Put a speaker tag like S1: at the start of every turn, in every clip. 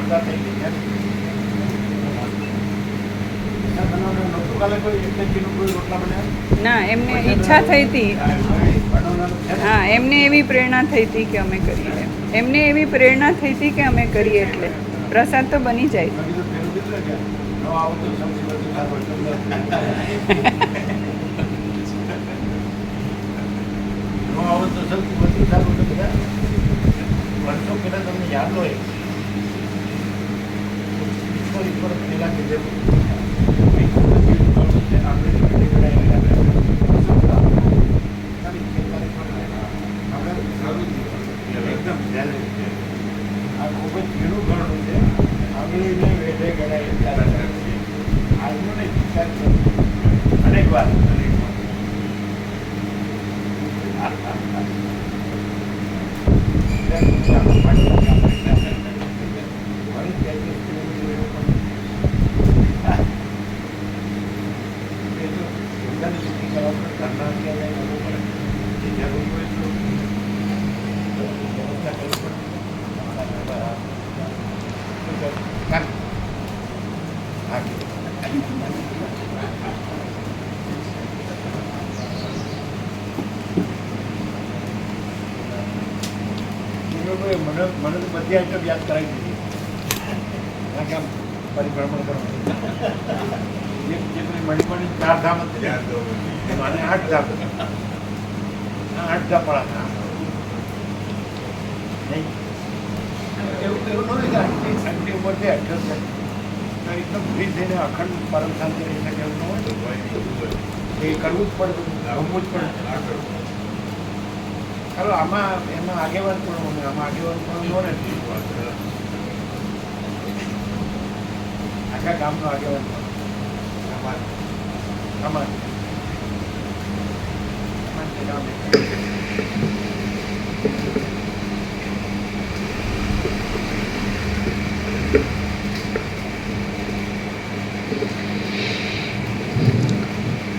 S1: સ્પર્ધા થઈ ગઈ એમ. બનાવવાનું નહોતું કાલે કોઈ એટલે કિલો કોઈ રોટલા બન્યા
S2: ના, એમને ઈચ્છા થઈ હતી.
S1: બનાવવાનું છે ને?
S2: હા, એમને એવી પ્રેરણા થઈ હતી કે અમે કરીએ. એમને એવી પ્રેરણા થઈ હતી કે અમે કરીએ, એટલે પ્રસાદ તો બની જાય.
S1: મેં કીધું પેલું કીધું ને કે ન આવો તો સૌથી વધુ સારું હોય. ન આવો તો સૌથી વધુ સારું તો બધા વર્ષો પહેલાં તમને યાદ હોય ઈશ્વર પહેલાં કીધેલું એકદમ આ ખૂબ જ ઝીણું ઘણું છે. આંગળીને વેઢે ગણાય આજનો ને વિચાર કરો અનેક વાર મને તો બધી આઈટમ યાદ કરાવી દીધી કારણ કે આમ પરિભ્રમણ કરવાનું જે મણિપુરની 4 ધામ હતી અને 8 ધામ 8 ધામ પડા નહીં એવું નહોતું કે આટલી ઉંમર છે 18 તો એકદમ ફ્રી થઈને અખંડ પરમ શાંતિ રહી શકે એવું ન હોય એ કરવું જ પડે, ગમવું જ પડે. ચાલો આમાં એમાં આગેવાન પણ હોય, આમાં આગેવાન પણ હોય ને આખા ગામનો આગેવાન પણ અમારે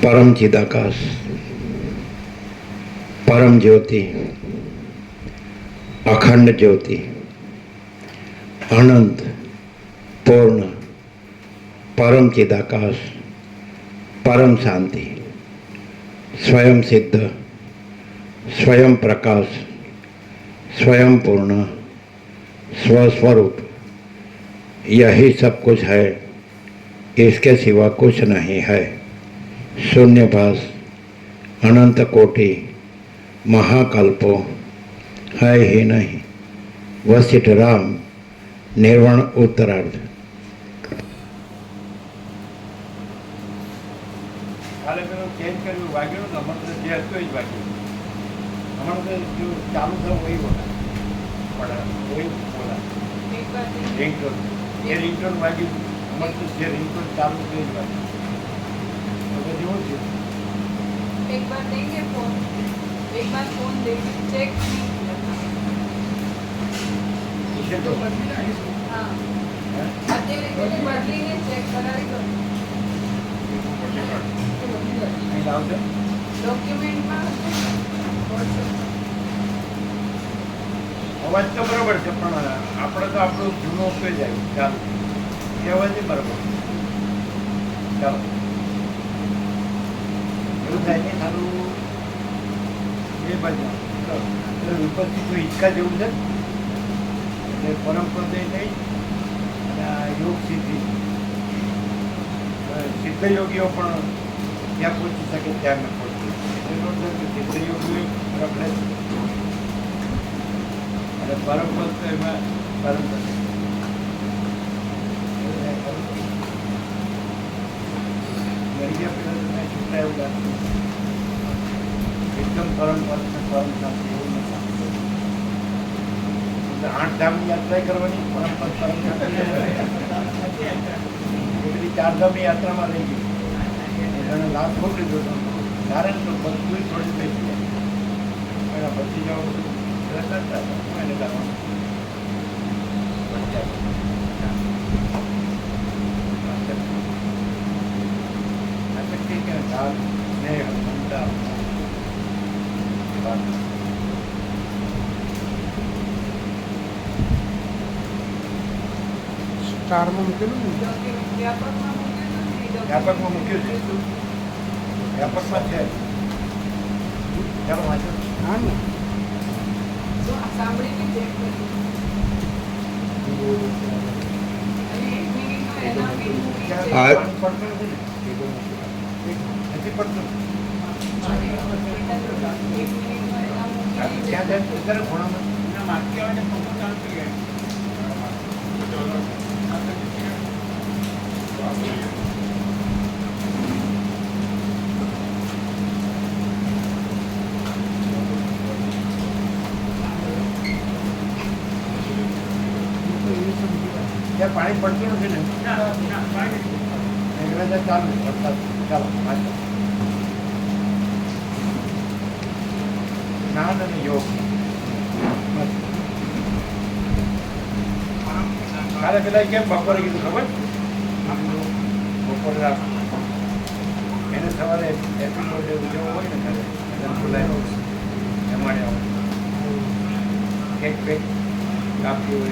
S3: परम चिदाकाश, परम ज्योति, अखंड ज्योति, अनंत पूर्ण, परम चिदाकाश, परम शांति, स्वयं सिद्ध, स्वयं प्रकाश, स्वयं पूर्ण, स्वस्वरूप, यही सब कुछ है, इसके सिवा कुछ नहीं है. शून्यभास, अनंत कोटि, महाकल्पो है ही नहीं. वशिष्ठ राम, निर्वाण उत्तरार्ध.
S1: કાલે પેલું ચેન્જ કર્યું વાગ્યું ને હમણાં તો જે હતું એ જ વાગ્યું. હમણાં તો જો ચાલુ થયું વહી બોલા પણ વહી બોલા રિંગટોન એ રિંગટોન વાગ્યું હમણાં તો જે રિંગટોન ચાલુ થયું એ જ વાગ્યું. તો જેવું છે
S2: एक बार देंगे फोन, एक बार फोन देंगे, चेक नहीं किया था.
S1: तो
S2: हाँ, અત્યારે કોઈ બદલીને ચેક કરાવી દો.
S1: અહીં આવશે
S2: ડોક્યુમેન્ટમાં
S1: અવાજ તો બરોબર છે પણ આપણે તો આપણું જૂનો ઉપયોગ જ આવ્યું ચાલો એ અવાજ બરોબર ચાલો એવું થાય ને સારું એ બાજુ ઉપરથી કોઈ હિંચકા જેવું છે એટલે પરંપરા થઈ અને આ યોગ સિદ્ધિ સિદ્ધ યોગીઓ પણ ત્યાં પહોંચી શકે ત્યાં ન પહોંચી સિદ્ધ યોગીઓ રખડે અને પરંપરા તો એમાં પરંપરા ગરિયા પેલા તમે છૂટા એવું લાગતું એકદમ પરંપરા પરમ શાંતિ એવું નથી. 8 ધામની યાત્રા કરવાની પરંપરા પરમ શાંતિ બધી 4 ધામની યાત્રામાં રહી ગઈ એને લાભ ખૂબ લીધો હતો ત્યારે તો બધું થોડી થઈ ગયા એના પછી જાઓ એને કરવાનું
S4: કારમાં મૂકેલું ને
S2: વ્યાપકમાં મૂકેલું ને એ
S1: વ્યાપકમાં મૂક્યું છે. વ્યાપકમાં છે. ચાલો વાંચો.
S4: હા ને
S2: સાંભળીને ચેક કર્યું. અને એક મિનિટમાં એના બિલ મૂકી
S3: આ-
S2: છે.
S1: પાણી પડતું નથી ને? નથી પડતું.
S2: એક મિનિટમાં એના મૂકી
S1: ક્યાં
S2: છે.
S1: જાય? અત્યારે ખૂણામાં. ત્યાં પાણી પડતું નથી ને? મેઘરાજા ચાલુ છે, વરસાદ. ચાલો વાંચો. જ્ઞાન અને યોગ. બસ. કાલે પેલા કેમ બપોરે કીધું ખબર? બપોરે એને સવારે હેપી બર્થડે ઉજવવો હોય ને ઘરે એટલે બોલાવ્યો જમાડે આવો કેક પેક કાપી હોય.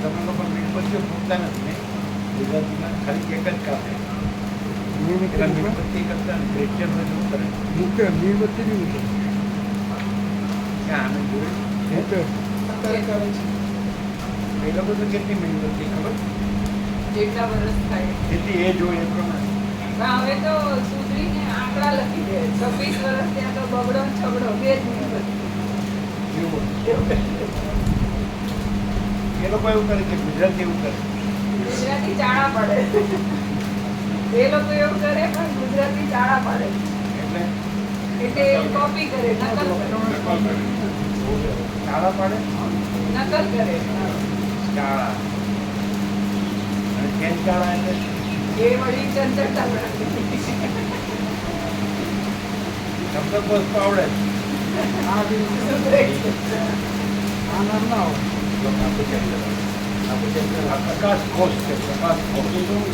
S1: તમે લોકો મીણબત્તીઓ ફૂટતા નથી ને ગુજરાતીમાં ખાલી કેક જ કાપે. એટલે મીણબત્તી કરતા ને ક્રિશ્ચિયન બધું કરે.
S4: મૂકે મીણબત્તી બી મૂકે
S1: ક્યાં આને જોયું?
S4: મૂકે
S1: એ લોકો તો કેટલી મીણબત્તી ખબર?
S2: જેટલા વર્ષ થાય
S1: જેટલી એ જોઈએ એ પ્રમાણે.
S2: પણ હવે તો સુધરીને આંકડા લખી દે 26 વર્ષ ત્યાં તો બગડો ને છગડો બે જ મીણબત્તી.
S1: એવું એ લોકો એવું કરે છે, ગુજરાતી એવું કરે.
S2: ગુજરાતી ચાળા પાડે. એ લોકો એવું કરે પણ ગુજરાતી ચાળા પાડે.
S1: એટલે
S2: એટલે એ કોપી કરે, નકલ કરે.
S1: શાળા પાડે
S2: નકલ કરે.
S1: શાળા અને કેમ શાળા એટલે
S2: એ વળી ચંચળતા પડે.
S1: શબ્દકોશ તો આવડે જ.
S4: આ બી
S2: સુધરે છે.
S4: આ નામ ના હોય
S1: આ પ્રકાશ કોષ છે, પ્રકાશ કોષ.
S2: જરૂરી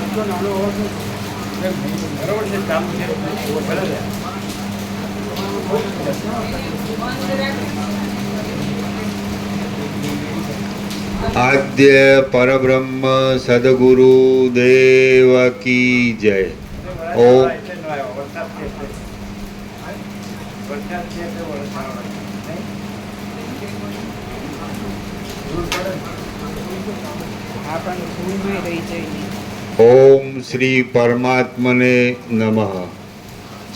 S4: આટલો નાનો અવાજ નથી.
S1: બરોબર છે, ચાલુ છે ભલે છે.
S2: બંધ રાખે.
S5: આદ્ય પરબ્રહ્મ સદગુરુ દેવ કી જય.
S1: એટલે ન આવ્યો, વરસાદ છે એટલે. વરસાદ છે એટલે વરસાદ આવે. નહીં? જરૂર પડે ને?
S2: આપણને ભૂલમાં રહી જઈએ.
S5: ઓમ શ્રી પરમાત્મને નમઃ.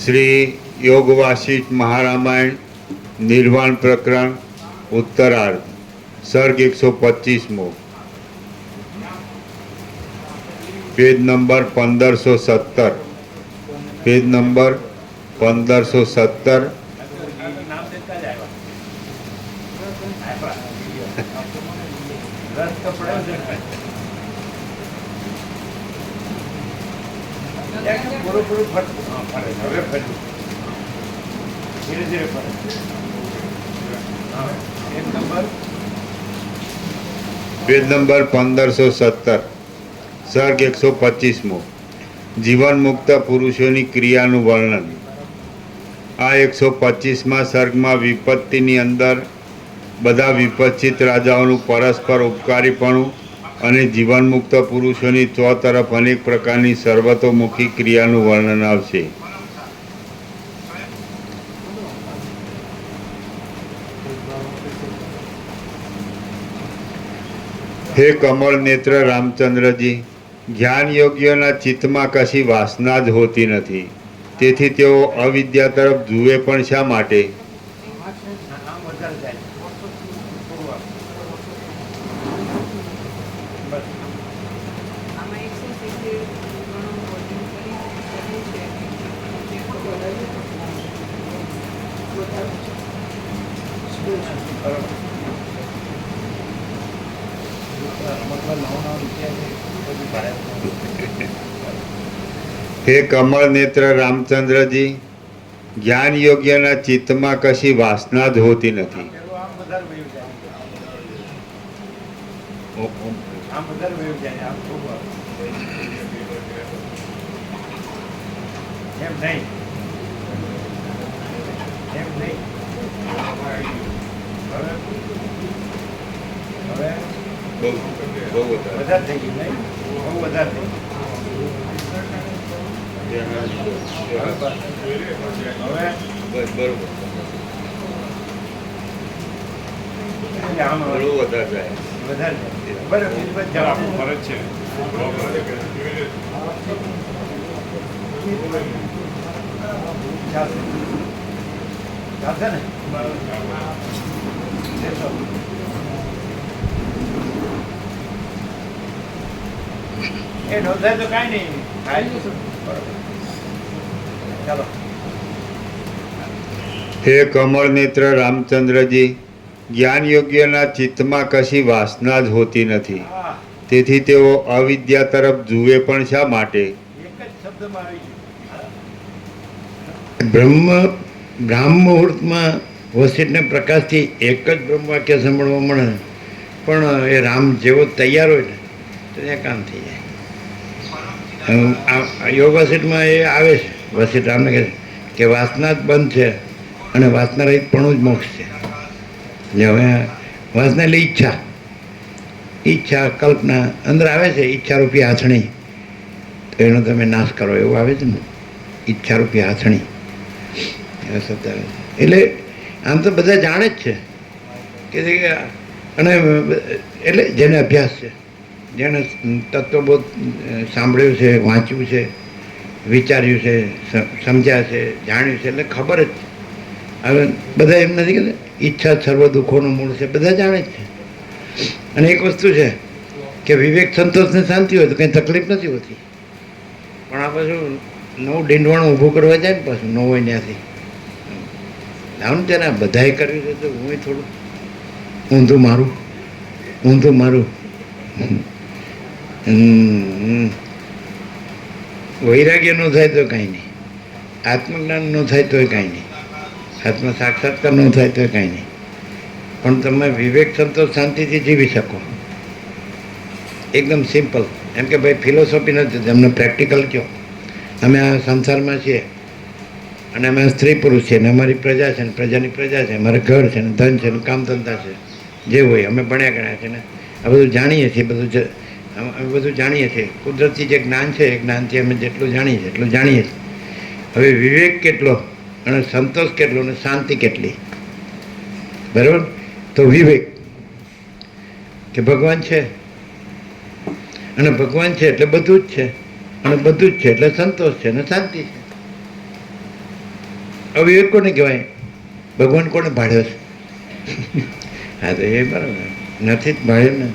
S5: શ્રી યોગ વાસિષ્ઠ મહારામાયણ નિર્વાણ પ્રકરણ ઉત્તરાર્ધ સર્ગ 125મો પેજ નંબર 1517. Page number 1517.
S1: નામ દેતા જ આવ્યા. રસ તો પડે છે. પૂરું પૂરું ફરતું. હા, ફરે છે. હવે ફર્યું. ધીરે ધીરે ફરે. હા, એક નંબર
S5: પેજ નંબર 1517 સર્ગ 125મો જીવન મુક્ત પુરુષોની ક્રિયાનું વર્ણન. આ 125મા સર્ગમાં વિપત્તિની અંદર બધા વિપત્તિત રાજાઓનું પરસ્પર ઉપકારીપણું અને જીવનમુક્ત પુરુષોની ચોતરફ અનેક પ્રકારની સર્વતોમુખી ક્રિયાનું વર્ણન આવશે. હે કમળ નેત્ર રામચંદ્રજી, જ્ઞાન યોગ્યોના ચિત્તમાં કશી વાસના જ હોતી નથી. તેથી તેઓ અવિદ્યા તરફ જુએ પણ શા માટે?
S1: આમ વધારે જાય. થોડું આમ. બસ.
S2: આમાં 170 ગણું વોલ્યુમ કરી છે. જે ખબર હતી.
S1: બરાબર. રમતમાં નવો નવો વિચાર છે. બધું ભારે.
S5: હે કમળ નેત્ર રામચંદ્રજી, જ્ઞાન યોગ્યના ચિત્તમાં કશી વાસના જ હોતી નથી.
S1: પેલું આમ વધારે વયું જાય. આમ વધારે વયું જાય. આમ થોડું આવે. એમ નહીં એમ નહીં હવે
S5: બહુ બહુ વધારે
S1: વધારે થઈ ગયું નહીં બહુ વધારે થઈ ગયું હવે
S5: બસ બરોબર
S1: આમ
S5: થોડું વધારે જાય
S1: વધારે બરાબર જવાબ ફરજ છે ચાલશે ને એ નોંધાય તો કાંઈ નહીં થાય બરાબર ચાલો
S5: હે કમળ નેત્ર રામચંદ્રજી જ્ઞાન યોગ્યના ચિત્તમાં કશી વાસના જ હોતી નથી
S1: હા
S5: તેથી તેઓ અવિદ્યા તરફ જુએ પણ શા માટે
S1: એક જ શબ્દમાં આવી ગયું
S3: બ્રાહ્મ મુહૂર્તમાં વસિષ્ઠને પ્રકાશથી એક જ બ્રહ્મ વાક્ય સાંભળવા મળે પણ એ રામ જેવો તૈયાર હોય ને તો એ કામ થઈ જાય યોગ વસિષ્ઠમાં એ આવે છે વસિષ્ઠ રામને કહે છે કે વાસના જ બંધ છે અને વાસના રહિત પણ જ મોક્ષ છે જે હવે વાસના એટલે ઈચ્છા કલ્પના અંદર આવે છે ઈચ્છારૂપી હાથણી તો એનો તમે નાશ કરો એવું આવે છે ને ઈચ્છારૂપી હાથણી એવો શબ્દ આવે છે એટલે આમ તો બધા જાણે જ છે કે અને એટલે જેને અભ્યાસ છે જેણે તત્વબોધ સાંભળ્યું છે વાંચ્યું છે વિચાર્યું છે સમજ્યા છે જાણ્યું છે એટલે ખબર જ છે હવે બધા એમ નથી કહેતા ઈચ્છા સર્વ દુઃખોનું મૂળ છે બધા જાણે જ છે અને એક વસ્તુ છે કે વિવેક સંતોષ ને શાંતિ હોય તો કંઈ તકલીફ નથી હોતી પણ આ પાછું નવું ડીંડવાણું ઊભું કરવા જાય ને પાછું ન હોય ત્યાંથી આવું ને ત્યારે બધાએ કર્યું છે તો હું થોડું ઊંધું મારું વૈરાગ્ય ન થાય તો કાંઈ નહીં આત્મજ્ઞાન ન થાય તોય કાંઈ નહીં આત્મ સાક્ષાત્કાર ન થાય તોય કાંઈ નહીં પણ તમે વિવેક સંતોષ શાંતિથી જીવી શકો એકદમ સિમ્પલ એમ કે ભાઈ ફિલોસોફી નથી તમને પ્રેક્ટિકલ કહો અમે આ સંસારમાં છીએ અને અમે સ્ત્રી પુરુષ છીએ ને અમારી પ્રજા છે ને પ્રજાની પ્રજા છે અમારે ઘર છે ને ધન છે ને કામ ધંધા છે જે હોય અમે ભણ્યા ગણ્યા છે ને આ બધું જાણીએ છીએ અમે બધું જાણીએ છીએ કુદરતી જે જ્ઞાન છે એ જ્ઞાનથી અમે જેટલું જાણીએ છીએ એટલું જાણીએ છીએ હવે વિવેક કેટલો અને સંતોષ કેટલો અને શાંતિ કેટલી બરાબર તો વિવેક કે ભગવાન છે અને ભગવાન છે એટલે બધું જ છે અને બધું જ છે એટલે સંતોષ છે અને શાંતિ છે અવિવેક કોને કહેવાય ભગવાન કોને ભાળ્યો છે હા તો એ બરાબર નથી જ ભાળ્યો ને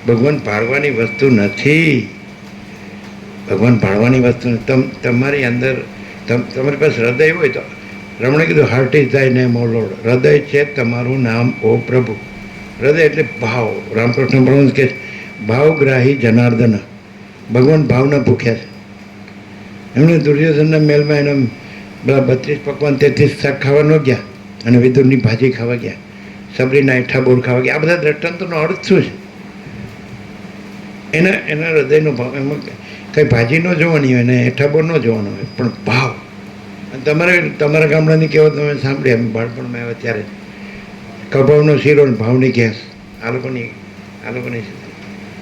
S3: ભગવાન ભાળવાની વસ્તુ નથી ભગવાન ભાળવાની વસ્તુ તમારી અંદર તમારી પાસે હૃદય હોય તો રમણે કીધું હાર્ટ ઇઝ થાય ને મો લોર્ડ હૃદય છે તમારું નામ ઓ પ્રભુ હૃદય એટલે ભાવ રામકૃષ્ણ પરમહંસ કે ભાવગ્રાહી જનાર્દન ભગવાન ભાવના ભૂખ્યા છે એમણે દુર્યોધનના મેલમાં એના બધા 32 પકવાન 33 શાક ખાવા ન ગયા અને વિદુરની ભાજી ખાવા ગયા સબરીના એઠા બોર ખાવા ગયા આ બધા દ્રષ્ટાંતોનો અર્થ શું છે એના હૃદયનો ભાવ એમાં કંઈ ભાજી ન જોવાની હોય ને એઠા બોર ન જોવાનો હોય પણ ભાવ તમારા ગામડાની કહેવત તમે સાંભળી અમે બાળપણમાં આવ્યા ત્યારે કભાવનો શીરો ને ભાવની ગેસ આ લોકોની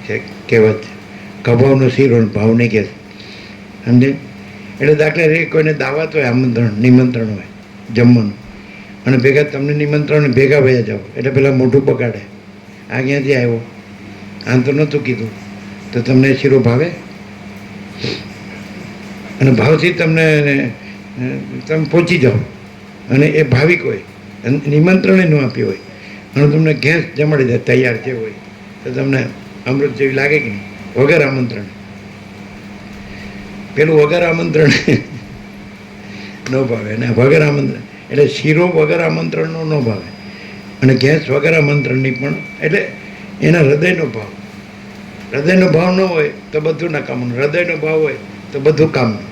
S3: છે કહેવત કભાવનો શીરો ને ભાવની ગેસ સમજે એટલે દાખલા તરીકે કોઈને દાવત હોય નિમંત્રણ હોય જમવાનું અને ભેગા તમને નિમંત્રણ ભેગા ભયા જાઓ એટલે પેલા મોઢું બગાડે આ ક્યાંથી આવ્યો આમ તો નહોતું કીધું તો તમને શીરો ભાવે અને ભાવથી તમે પહોંચી જાઓ અને એ ભાવિક હોય નિમંત્રણે ન આપ્યું હોય અને તમને ગેસ જમાડી દે તૈયાર જે હોય તો તમને અમૃત જેવી લાગે કે નહીં વગર આમંત્રણ પેલું વગર આમંત્રણ ન ભાવે અને વગર આમંત્રણ એટલે શીરો વગર આમંત્રણનો ન ભાવે અને ગેસ વગર આમંત્રણની પણ એટલે એના હૃદયનો ભાવ ન હોય તો બધું નકામનું હૃદયનો ભાવ હોય તો બધું કામનું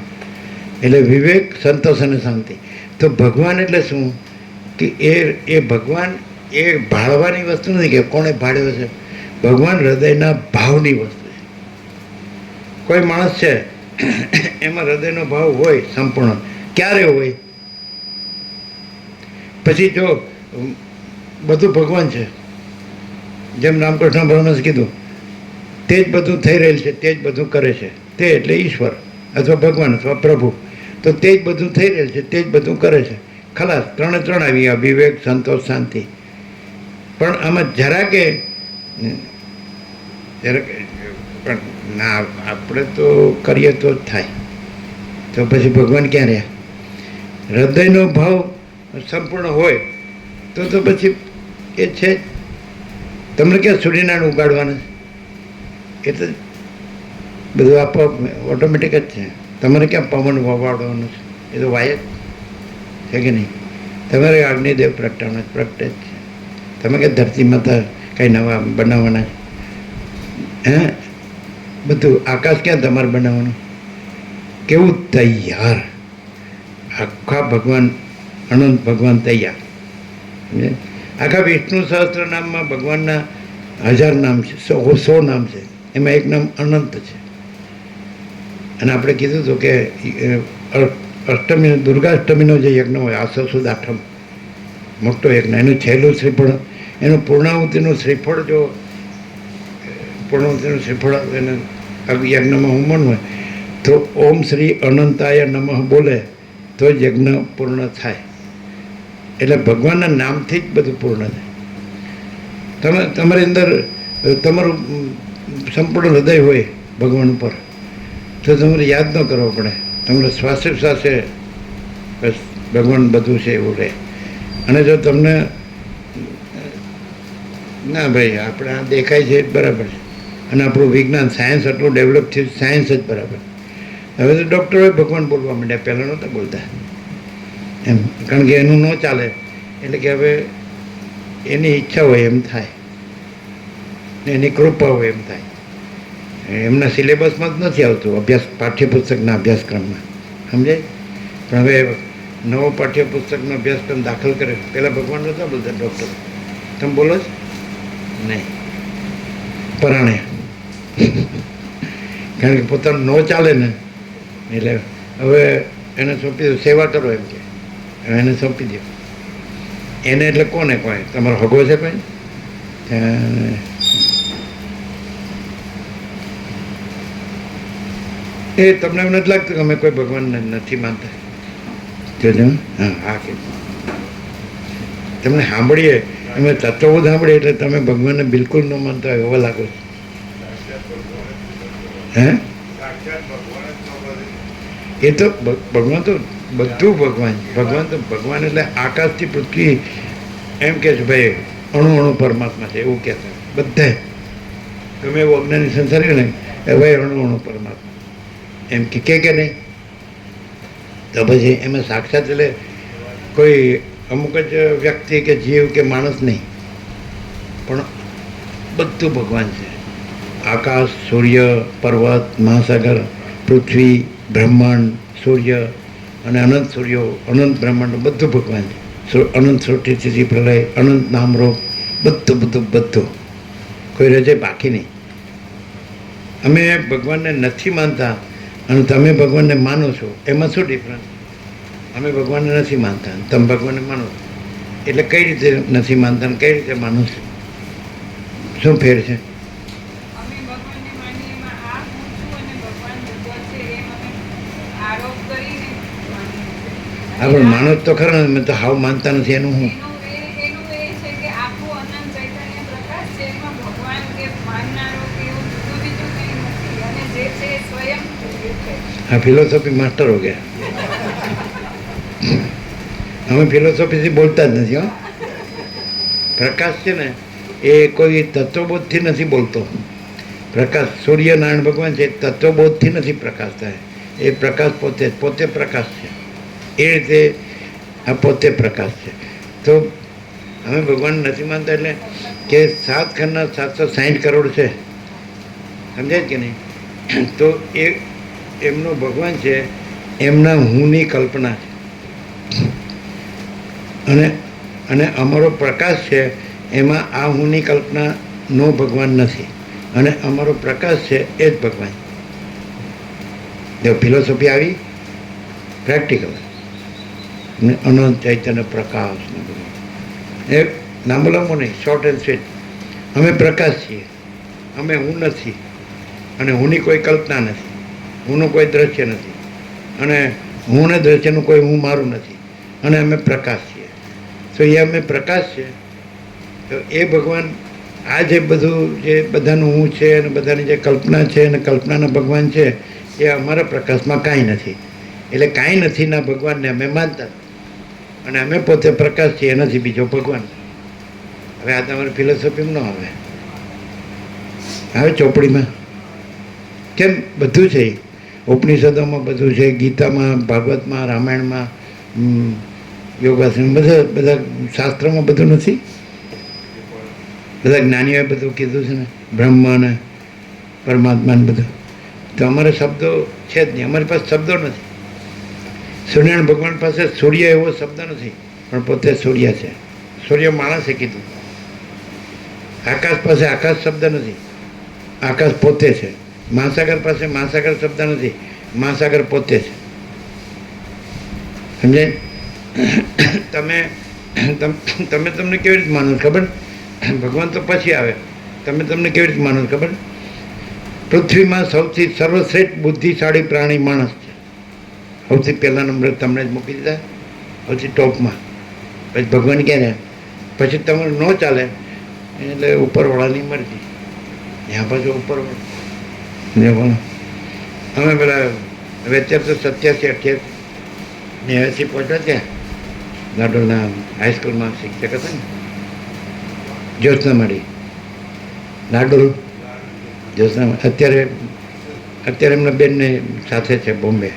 S3: એટલે વિવેક સંતોષ અને શાંતિ તો ભગવાન એટલે શું કે એ ભગવાન એ ભાળવાની વસ્તુ નથી કે કોણે ભાળ્યો છે ભગવાન હૃદયના ભાવની વસ્તુ છે કોઈ માણસ છે એમાં હૃદયનો ભાવ હોય સંપૂર્ણ ક્યારે હોય? પછી જો બધું ભગવાન છે, જેમ રામકૃષ્ણ પરમહંસે કીધું, તે જ બધું થઈ રહેલ છે, તે જ બધું કરે છે. તે એટલે ઈશ્વર અથવા ભગવાન અથવા પ્રભુ. તો તે જ બધું થઈ રહેલ છે, તે જ બધું કરે છે. ખલાસ, ત્રણે ત્રણ આવી ગયા: વિવેક, સંતોષ, શાંતિ. પણ આમાં જરાકે પણ ના, આપણે તો કરીએ તો જ થાય. તો પછી ભગવાન ક્યાં રહ્યા? હૃદયનો ભાવ સંપૂર્ણ હોય તો પછી એ છે જ. તમને ક્યાં સૂર્યનારાયણ ઉગાડવાના? એ તો બધું આપોઆપ ઓટોમેટિક જ છે. તમારે ક્યાં પવન વવાડવાનો છે? એ તો વાય જ છે કે નહીં? તમારે અગ્નિદેવ પ્રગટાવવાનો પ્રગટે જ છે. તમે કે ધરતી માતા કંઈ નવા બનાવવાના છે? હે, બધું આકાશ ક્યાં તમારે બનાવવાનું? કેવું તૈયાર! આખા ભગવાન, અનંત ભગવાન તૈયાર. આખા વિષ્ણુ સહસ્ત્ર નામમાં ભગવાનના 1000 નામ છે, 100 નામ છે. એમાં એક નામ અનંત છે. અને આપણે કીધું હતું કે અષ્ટમી, દુર્ગાષ્ટમીનો જે યજ્ઞ હોય, આસો સુદ આઠમ, મોટો યજ્ઞ, એનું છેલ્લું શ્રીફળ, એનું પૂર્ણાહુતિનું શ્રીફળ, જો પૂર્ણાહુતિનું શ્રીફળ એને યજ્ઞમાં હોમવાનું હોય તો ઓમ શ્રી અનંતાય નમઃ બોલે તો જ યજ્ઞ પૂર્ણ થાય. એટલે ભગવાનના નામથી જ બધું પૂર્ણ થાય. તમારી અંદર તમારું સંપૂર્ણ હૃદય હોય ભગવાન ઉપર, તો તમારે યાદ ન કરવો પડે. તમારે શ્વાસે શ્વાસે બસ ભગવાન બધું છે એવું રહે. અને જો તમને ના ભાઈ આપણે આ દેખાય છે બરાબર છે, અને આપણું વિજ્ઞાન, સાયન્સ આટલું ડેવલપ થયું, સાયન્સ જ બરાબર. હવે તો ડૉક્ટરોએ ભગવાન બોલવા માંડ્યા, પહેલાં નહોતા બોલતા એમ, કારણ કે એનું ન ચાલે. એટલે કે હવે એની ઈચ્છા હોય એમ થાય, એની કૃપા હોય એમ થાય. એમના સિલેબસમાં જ નથી આવતું, અભ્યાસ પાઠ્યપુસ્તકના અભ્યાસક્રમમાં, સમજાય? પણ હવે નવો પાઠ્યપુસ્તકનો અભ્યાસક્રમ દાખલ કરે. પહેલાં ભગવાન નહોતા બોલતા ડૉક્ટર. તમે બોલો જ નહીં, પરાણે. કારણ કે પોતાનું ન ચાલે ને, એટલે હવે એને સોંપી દો, સેવા કરો એમ કે એને સોંપી દો. એને એટલે કોને કોઈ તમારો હગો છે ભાઈ? એ તમને એમ નથી લાગતું કે અમે કોઈ ભગવાનને નથી માનતા? જોજો. હા કે તમને સાંભળીએ, અમે તત્વો સાંભળીએ એટલે તમે ભગવાનને બિલકુલ ન માનતા હોય એવા લાગો છો. હે, એ તો ભગવાન તો બધું ભગવાન. ભગવાન તો ભગવાન એટલે આકાશથી પૃથ્વી એમ કે છે ભાઈ, અણુ અણુ પરમાત્મા છે એવું કહેતા બધા. ગમે એવું અજ્ઞાની સંસારી ને એ ભાઈ અણુ અણુ પરમાત્મા એમ કે નહીં. તો પછી એમાં સાક્ષાત એટલે કોઈ અમુક જ વ્યક્તિ કે જીવ કે માણસ નહીં, પણ બધું ભગવાન છે. આકાશ, સૂર્ય, પર્વત, મહાસાગર, પૃથ્વી, બ્રહ્માંડ, સૂર્ય અને અનંત સૂર્યો, અનંત બ્રહ્માંડ, બધું ભગવાન છે. અનંત સૃષ્ટિ, સ્થિતિ, પ્રલય, અનંત નામરૂપ, બધું બધું બધું, કોઈ રજે બાકી નહીં. અમે ભગવાનને નથી માનતા અને તમે ભગવાનને માનો છો, એમાં શું ડિફરન્સ? અમે ભગવાનને નથી માનતા, તમે ભગવાનને માનો છો, એટલે કઈ રીતે નથી માનતા અને કઈ રીતે માનો છો? શું ફેર છે? હા, પણ માનો જ તો ખરા ને. મેં તો હાવ માનતા નથી, એનું હું? હા, ફિલોસોફી માસ્ટર હો ગયા. અમે ફિલોસોફીથી બોલતા જ નથી. હો, પ્રકાશ છે ને એ કોઈ તત્વબોધથી નથી બોલતો. પ્રકાશ, સૂર્યનારાયણ ભગવાન છે, તત્વબોધથી નથી પ્રકાશ થાય. એ પ્રકાશ પોતે પ્રકાશ છે. એ રીતે આ પોતે પ્રકાશ છે. તો અમે ભગવાન નથી માનતા એટલે કે 7 ખંડના 760 કરોડ છે, સમજાય કે નહીં? તો એ એમનો ભગવાન છે, એમના હુંની કલ્પના છે. અને અમારો પ્રકાશ છે, એમાં આ હુંની કલ્પનાનો ભગવાન નથી. અને અમારો પ્રકાશ છે એ જ ભગવાન. જો ફિલોસોફી આવી પ્રેક્ટિકલ, ને અનંત ચૈતન્ય પ્રકાશ ને બધું. એ લાંબો લાંબો નહીં, શોર્ટ એન્ડ સ્વીટ. અમે પ્રકાશ છીએ, અમે હું નથી, અને હુંની કોઈ કલ્પના નથી, હુંનું કોઈ દ્રશ્ય નથી, અને હું ને દ્રશ્યનું કોઈ હું મારું નથી, અને અમે પ્રકાશ છીએ. તો એ અમે પ્રકાશ છે. તો એ ભગવાન આ જે બધું જે બધાનું હું છે અને બધાની જે કલ્પના છે અને કલ્પનાના ભગવાન છે એ અમારા પ્રકાશમાં કાંઈ નથી. એટલે કાંઈ નથી ના ભગવાનને અમે માનતા, અને અમે પોતે પ્રકાશ છીએ, નથી બીજો ભગવાન. હવે આ તમારી ફિલોસોફીમાં ન આવે, આવે ચોપડીમાં કેમ બધું છે. ઉપનિષદોમાં બધું છે, ગીતામાં, ભાગવતમાં, રામાયણમાં, યોગાસન, બધા શાસ્ત્રોમાં બધું નથી. બધા જ્ઞાનીઓએ બધું કીધું છે ને, બ્રહ્મ અને પરમાત્મા ને બધું. તો અમારે શબ્દો છે જ નહીં, અમારી પાસે શબ્દો નથી. સૂર્યનારાયણ ભગવાન પાસે સૂર્ય એવો શબ્દ નથી, પણ પોતે સૂર્ય છે. સૂર્ય માણસે કીધું. આકાશ પાસે આકાશ શબ્દ નથી, આકાશ પોતે છે. મહાસાગર પાસે મહાસાગર શબ્દ નથી, મહાસાગર પોતે છે. સમજાય? તમે તમને કેવી રીતે માનો ખબર? ભગવાન તો પછી આવે. તમને કેવી રીતે માનો ખબર? પૃથ્વીમાં સૌથી સર્વશ્રેષ્ઠ બુદ્ધિશાળી પ્રાણી માણસ છે. સૌથી પહેલા નંબર તમને જ મૂકી દીધા, સૌથી ટોપમાં. પછી ભગવાન કહે ને પછી તમારે ન ચાલે એટલે ઉપરવાળાની મરજી. ત્યાં પાછું ઉપરવાળા અમે પેલા હવે અત્યારે તો 87, 88, 89 પહોંચ્યા ત્યાં લાડોલના હાઈસ્કૂલમાં શિક્ષક હતા ને, જ્યોત્સના માડી લાડોલ જ્યોત્સના. અત્યારે એમના બેનને સાથે છે બોમ્બે.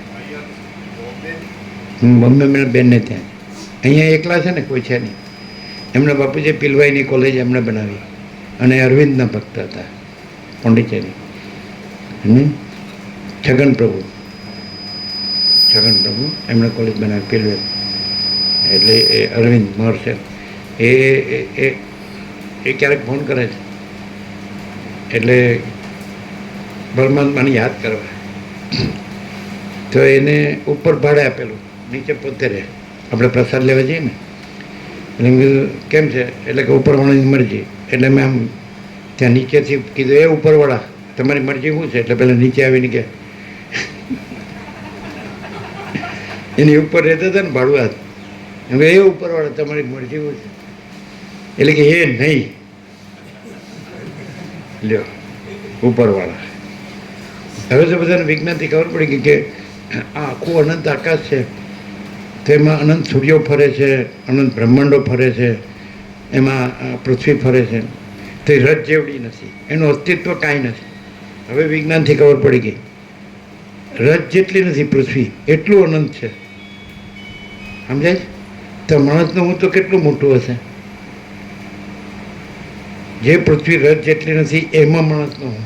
S3: બોમ્બે એમના બેનને ત્યાં. અહીંયા એકલા છે ને, કોઈ છે નહીં. એમના બાપુજી પિલવાઈની કોલેજ એમણે બનાવી, અને અરવિંદના ભક્ત હતા પોંડિચેરી. છગન પ્રભુ એમણે કોલેજ બનાવી પિલવાઈ, એટલે એ અરવિંદ મહર્ષે એ ક્યારેક ફોન કરે છે એટલે પરમાત્માને યાદ કરવા. તો એને ઉપર ભાડે આપેલું, નીચે પોતે રહે. આપણે પ્રસાદ લેવા જઈએ ને એટલે મેં કીધું કેમ છે, એટલે કે ઉપરવાળાની મરજી. એટલે મેં આમ ત્યાં નીચેથી કીધું, એ ઉપરવાળા તમારી મરજી શું છે? એટલે પહેલાં નીચે આવીને કે એની ઉપર રહેતા હતા ને ભાડું હાથ, એમ એ ઉપરવાળા તમારી મરજી શું છે? એટલે કે એ નહીં લ્યો ઉપરવાળા. હવે તો બધાને વિજ્ઞાનથી ખબર પડી ગઈ કે આ આખું અનંત આકાશ છે, તો એમાં અનંત સૂર્યો ફરે છે, અનંત બ્રહ્માંડો ફરે છે, એમાં પૃથ્વી ફરે છે. તો એ રજ જેવડી નથી, એનું અસ્તિત્વ કાંઈ નથી. હવે વિજ્ઞાનથી ખબર પડી ગઈ રજ જેટલી નથી પૃથ્વી, એટલું અનંત છે. સમજાય? તો માણસનું હું તો કેટલું મોટું હશે? જે પૃથ્વી રજ જેટલી નથી એમાં માણસનો હું,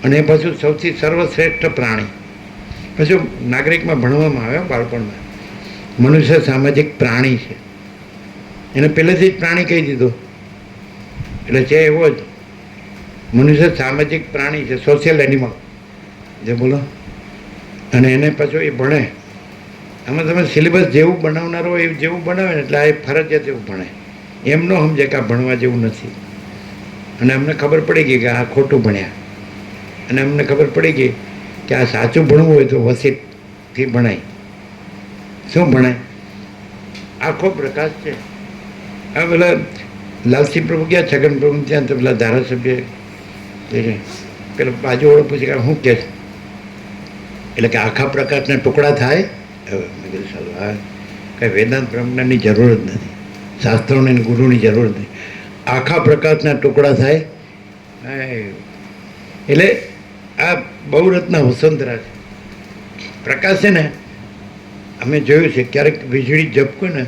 S3: અને એ પાછું સૌથી સર્વશ્રેષ્ઠ પ્રાણી. પછી નાગરિકમાં ભણવામાં આવે બાળપણમાં, મનુષ્ય સામાજિક પ્રાણી છે. એને પહેલેથી જ પ્રાણી કહી દીધો, એટલે છે એવો જ. મનુષ્ય સામાજિક પ્રાણી છે, સોશિયલ એનિમલ જે બોલો. અને એને પાછું એ ભણે. આમાં તમે સિલેબસ જેવું બનાવનારો એ જેવું બનાવે ને એટલે આ ફરજિયાત એવું ભણે. એમ ન સમજે કે આ ભણવા જેવું નથી. અને અમને ખબર પડી ગઈ કે આ ખોટું ભણ્યા, અને અમને ખબર પડી ગઈ કે આ સાચું ભણવું હોય તો વસીતથી ભણાય. શું ભણાય? આખો પ્રકાશ છે. આ પેલા લાલસિંહ પ્રભુ ગયા છગન પ્રભુ ત્યાં, તો પેલા ધારાસભ્ય પેલા બાજુવાળો પૂછે કે શું કહે છે? એટલે કે આખા પ્રકાશના ટુકડા થાય. હવે મેં કીધું ચાલો હા, કંઈ વેદાંત બ્રહ્મજ્ઞાનની જરૂર જ નથી, શાસ્ત્રોને ગુરુની જરૂર નથી. આખા પ્રકાશના ટુકડા થાય. એટલે આ બહુ રત્ના વસુંધરા છે. પ્રકાશ છે ને, અમે જોયું છે ક્યારેક વીજળી ઝબકે ને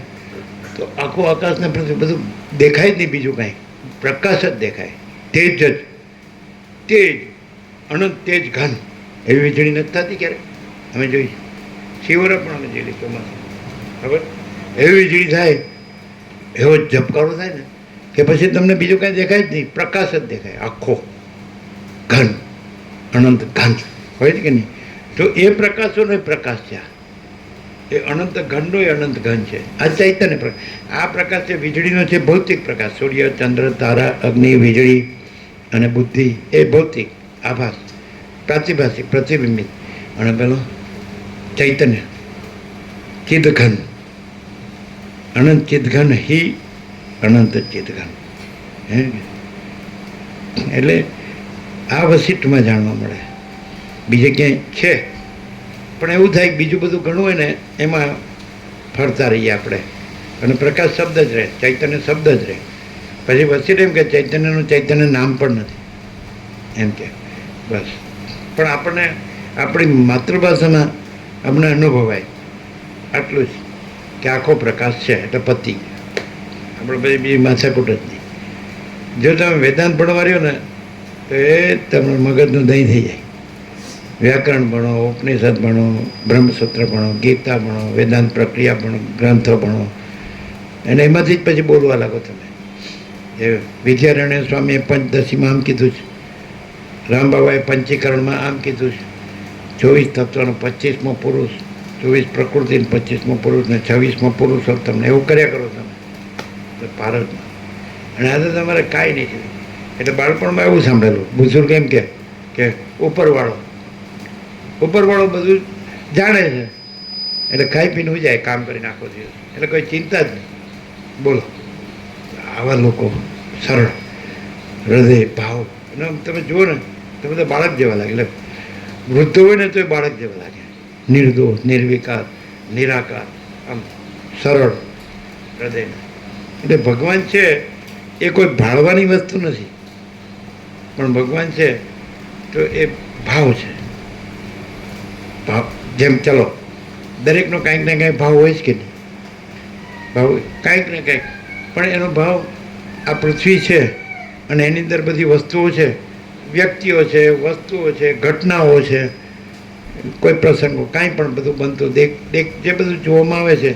S3: તો આખું આકાશને બધું દેખાય જ નહીં, બીજું કાંઈ પ્રકાશ જ દેખાય. તેજ જ તેજ, અનંત તેજ ઘન. એવી વીજળી નથી થતી ક્યારેક, અમે જોઈ. શિવરા પણ અમે જોઈ ચોમાસા, ખબર? એવી વીજળી થાય, એવો ઝબકારો થાય ને કે પછી તમને બીજું કાંઈ દેખાય જ નહીં, પ્રકાશ જ દેખાય આખો ઘન, અનંત ઘન હોય છે કે નહીં? તો એ પ્રકાશોનો પ્રકાશ છે. એ અનંત ઘનનો એ અનંત ઘન છે. આ ચૈતન્ય પ્રકાશ. આ પ્રકાશ છે વીજળીનો છે ભૌતિક પ્રકાશ. સૂર્ય, ચંદ્ર, તારા, અગ્નિ, વીજળી અને બુદ્ધિ એ ભૌતિક આભાસ, પ્રાતિભાષિક, પ્રતિબિંબિત. અને પેલો ચૈતન્ય ચિદઘન, અનંત ચિદઘન હિ અનંત ચિદઘન. એટલે આ વસિષ્ઠમાં જાણવા મળે, બીજે ક્યાંય છે. પણ એવું થાય કે બીજું બધું ઘણું હોય ને એમાં ફરતા રહીએ આપણે, અને પ્રકાશ શબ્દ જ રહે, ચૈતન્ય શબ્દ જ રહે. પછી વસિષ્ઠ એમ કે ચૈતન્યનું ચૈતન્ય નામ પણ નથી એમ કે, બસ. પણ આપણને આપણી માતૃભાષામાં અમને અનુભવાય આટલું જ કે આખો પ્રકાશ છે એટલે પતિ. આપણે બધી બીજી માથાકૂટ જ નહીં. જો તમે વેદાંત ભણવા રહ્યો ને તો એ તમારું મગજનું દહીં થઈ જાય. વ્યાકરણ ભણો, ઉપનિષદ ભણો, બ્રહ્મસૂત્ર ભણો, ગીતા ભણો, વેદાંત પ્રક્રિયા ભણો, ગ્રંથો ભણો, અને એમાંથી જ પછી બોલવા લાગો તમે. એ વિદ્યારણ્ય સ્વામીએ પંચદશીમાં આમ કીધું છે, રામબાબાએ પંચીકરણમાં આમ કીધું છે, 24 તત્વનો 25મો પુરુષ, 24 પ્રકૃતિ, 25મો પુરુષ ને 26મો પુરુષોત્તમ, એવું કર્યા કરો તમે ભારતમાં. અને આજે તમારે કાંઈ નહીં થયું. એટલે બાળપણમાં એવું સાંભળેલું, બુઝુર્ગ એમ કે ઉપરવાળો બધું જાણે છે, એટલે ખાઈ પીને ઉઈ જાય, કામ કરીને આખો દિવસ, એટલે કોઈ ચિંતા જ નહીં. બોલો, આવા લોકો સરળ હૃદય ભાવ, અને તમે જુઓ ને તો બધા બાળક જેવા લાગે. એટલે વૃદ્ધ હોય ને તો એ બાળક જેવા લાગે, નિર્દોષ, નિર્વિકાર, નિરાકાર, આમ સરળ હૃદય. એટલે ભગવાન છે એ કોઈ ભાળવાની વસ્તુ નથી, પણ ભગવાન છે તો એ ભાવ છે. ભાવ જેમ ચલો દરેકનો કાંઈક ને કાંઈક ભાવ હોય જ કે નહીં? ભાવ કાંઈક ને કાંઈક, પણ એનો ભાવ આ પૃથ્વી છે અને એની અંદર બધી વસ્તુઓ છે, વ્યક્તિઓ છે, વસ્તુઓ છે, ઘટનાઓ છે, કોઈ પ્રસંગો, કાંઈ પણ બધું બનતું જે બધું જોવામાં આવે છે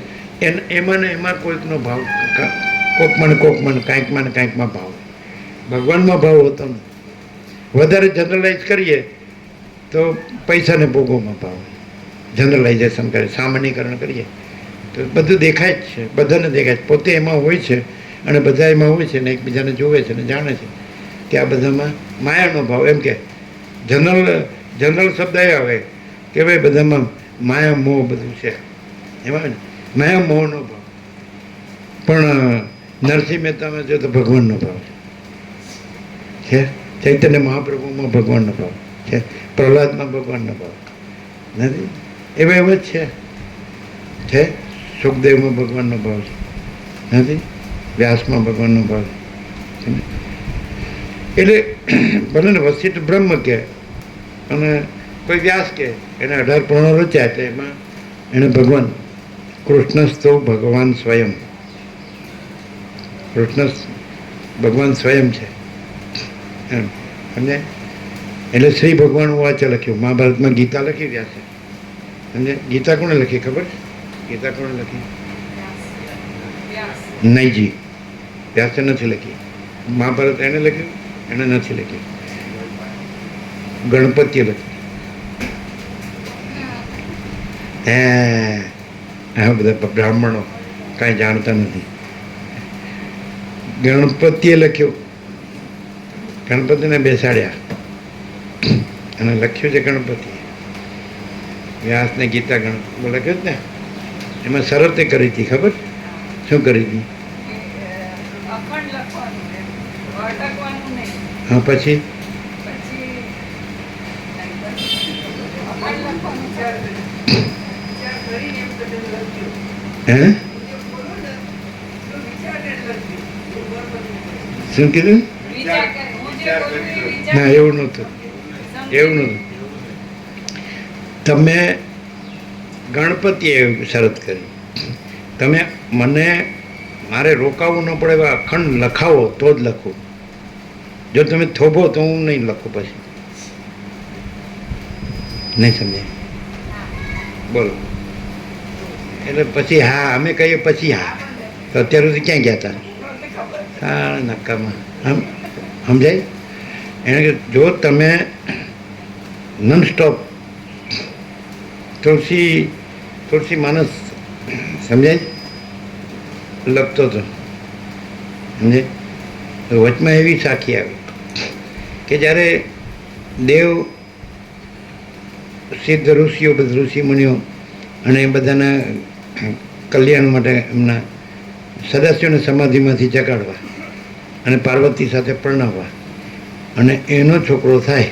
S3: એમાં ને એમાં કોઈકનો ભાવ, કોકમાં કાંઈકમાં ભાવ. ભગવાનમાં ભાવ હોતો નથી. વધારે જનરલાઇઝ કરીએ તો પૈસાને ભોગવમાં ભાવ, જનરલાઇઝેશન કરીએ, સામાન્યકરણ કરીએ તો બધું દેખાય જ છે, બધાને દેખાય છે, પોતે એમાં હોય છે અને બધા એમાં હોય છે ને એકબીજાને જોવે છે ને જાણે છે કે આ બધામાં માયાનો ભાવ. એમ કે જનરલ શબ્દ એ આવે કે ભાઈ બધામાં માયા મોહ બધું છે, એમાં માયા મોહનો ભાવ. પણ નરસિંહ મહેતામાં જો તો ભગવાનનો ભાવ છે, ચૈતન્ય મહાપ્રભુમાં ભગવાનનો ભાવ છે, પ્રહલાદમાં ભગવાનનો ભાવ નથી, એવા એવા જ છે. સુખદેવમાં ભગવાનનો ભાવ છે નથી, વ્યાસમાં ભગવાનનો ભાવ છે. એટલે ભલે ને વસિષ્ઠ બ્રહ્મ કે અને કોઈ વ્યાસ કે એને 18 પુરાણો રચ્યા, એટલે એમાં એને ભગવાન કૃષ્ણસ્તો ભગવાન સ્વયં, કૃષ્ણ ભગવાન સ્વયં છે એમ સમજે. એટલે શ્રી ભગવાન વાંચે લખ્યું, મહાભારતમાં ગીતા લખી વ્યાસે સમજે. ગીતા કોણે લખી ખબર છે? ગીતા કોણે લખી? નહીંજી, વ્યાસે નથી લખી. મહાભારત એને લખ્યું? એને નથી લખી. ગણપતિએ લખી. હા, બધા બ્રાહ્મણો કાંઈ જાણતા નથી. ગણપતિએ લખ્યું, ગણપતિને બેસાડ્યા અને લખ્યું છે ગણપતિ. વ્યાસને ગીતા લખ્યું જ ને, એમાં શરતે કરી હતી ખબર? શું કરી હતી? હા, પછી હે શું કીધું? ના, એવું નહોતું. તમે ગણપતિએ એવી શરત કરી, તમે મારે રોકાવું ન પડે એવા અખંડ લખાવો તો જ લખું. જો તમે થોભો તો હું નહીં લખું. પછી નહીં સમજાય? બોલો. એટલે પછી હા અમે કહીએ, પછી હા. તો અત્યાર સુધી ક્યાં ગયા હતા? હા, નક્કામાં. સમજાય? એને કે જો તમે નોન સ્ટોપ તુલસી તુલસી માનસ સમજાય લખતો હતો સમજે તો વચમાં એવી સાખી આવી કે જ્યારે દેવ સિદ્ધ ઋષિઓ બધા ઋષિ મુનિઓ અને એ બધાના કલ્યાણ માટે એમના સદસ્યોને સમાધિમાંથી જગાડવા અને પાર્વતી સાથે પરણાવવા અને એનો છોકરો થાય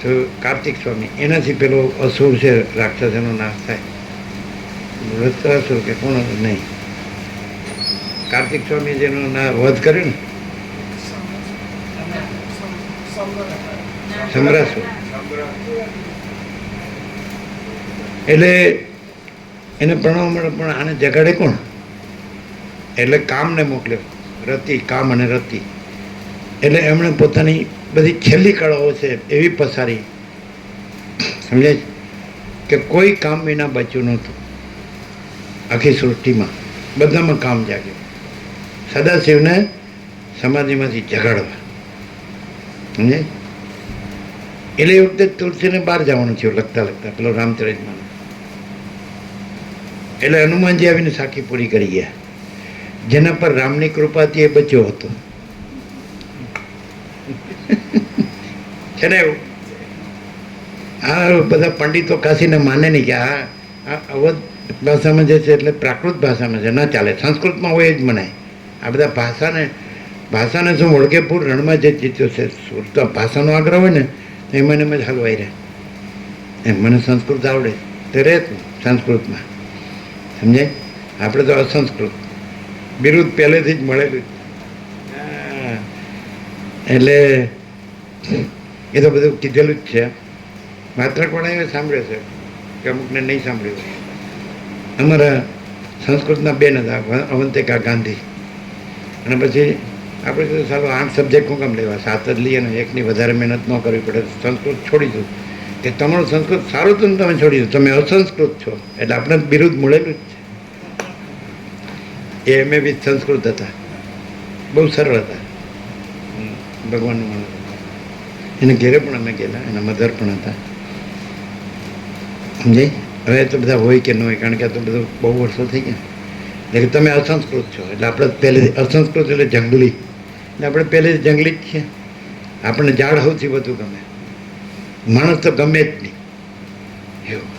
S3: તો કાર્તિક સ્વામી એનાથી પેલો અસુર છે રાક્ષસ એનો નાશ થાય વૃત્રાસુર કે કોણ નહીં કાર્તિક સ્વામી જેનો વધ કર્યો ને સમરાસુર એટલે એને પ્રણવ મળે પણ આને જગાડે કોણ એટલે કામને મોકલ્યો રતિ કામ અને રતિ એટલે એમણે પોતાની બધી છેલ્લી કળાઓ છે એવી પસારી સમજાય કે કોઈ કામ વિના બચ્યું નહોતું આખી સૃષ્ટિમાં બધામાં કામ જાગ્યું સદાશિવને સમાધિમાંથી જગાડવા સમજાય એટલે એ વખતે તુલસીને બહાર જવાનું થયું લખતા લખતા પેલો રામચરિતમાં એટલે હનુમાનજી આવીને સાખી પૂરી કરી ગયા જેના પર રામની કૃપાથી એ બચ્યો હતો છે ને આ બધા પંડિતો કાશીને માને નહીં કે આ અવધ ભાષામાં જે છે એટલે પ્રાકૃત ભાષામાં છે ના ચાલે સંસ્કૃતમાં હોય જ મનાય આ બધા ભાષાને શું વળગેપુર રણમાં જે જીત્યો છે તો ભાષાનો આગ્રહ હોય ને એમાં એમ જ હલવાઈ રહે એમ મને સંસ્કૃત આવડે તે રહે સંસ્કૃતમાં સમજાય આપણે તો અસંસ્કૃત બિરુદ પહેલેથી જ મળેલું એટલે એ તો બધું કીધેલું જ છે માત્ર કોણે સાંભળ્યો છે કે અમુકને નહીં સાંભળ્યું અમારા સંસ્કૃતના બેન હતા અવંતિકા ગાંધી અને પછી આપણે કીધું સારું 8 સબ્જેક્ટ હું કામ લેવા 7 જ લઈએ ને એકની વધારે મહેનત ન કરવી પડે સંસ્કૃત છોડી દઉં કે તમારું સંસ્કૃત સારું હતું ને તમે છોડી દો તમે અસંસ્કૃત છો એટલે આપણે બિરુદ મળેલું જ છે એ એમ એ બી સંસ્કૃત હતા બહુ સરળ હતા ભગવાનનું માણસ એને ઘેરે પણ અમે ગયેલા એના મધર પણ હતા સમજાય હવે તો બધા હોય કે ન હોય કારણ કે આ તો બધું બહુ વર્ષો થઈ ગયા એટલે તમે અસંસ્કૃત છો એટલે આપણે પહેલેથી અસંસ્કૃત એટલે જંગલી એટલે આપણે પહેલેથી જંગલી જ છીએ આપણને ઝાડ સૌથી વધુ ગમે માણસ તો ગમે જ નહીં એવું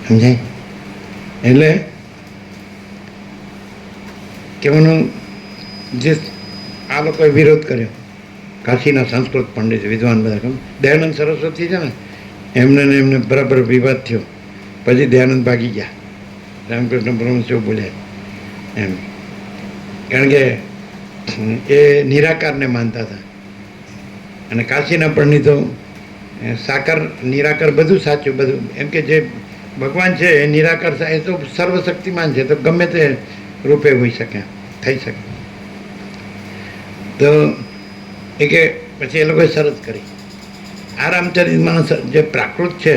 S3: સમજાય એટલે કહેવાનું જે આ લોકોએ વિરોધ કર્યો કાશીના સંસ્કૃત પંડિત વિદ્વાન બધા ગમે દયાનંદ સરસ્વતી છે ને એમને બરાબર વિવાદ થયો પછી દયાનંદ ભાગી ગયા રામકૃષ્ણ પરમહંસ એવું બોલ્યા એમ કારણ કે એ નિરાકારને માનતા હતા અને કાશીના પંડિતો સાકાર નિરાકાર બધું સાચું બધું એમ કે જે ભગવાન છે એ નિરાકાર એ તો સર્વશક્તિમાન છે તો ગમે તે રૂપે હોઈ શકે થઈ શકે તો એ કે પછી એ લોકોએ શરત કરી આ રામચરિત માનસ જે પ્રાકૃત છે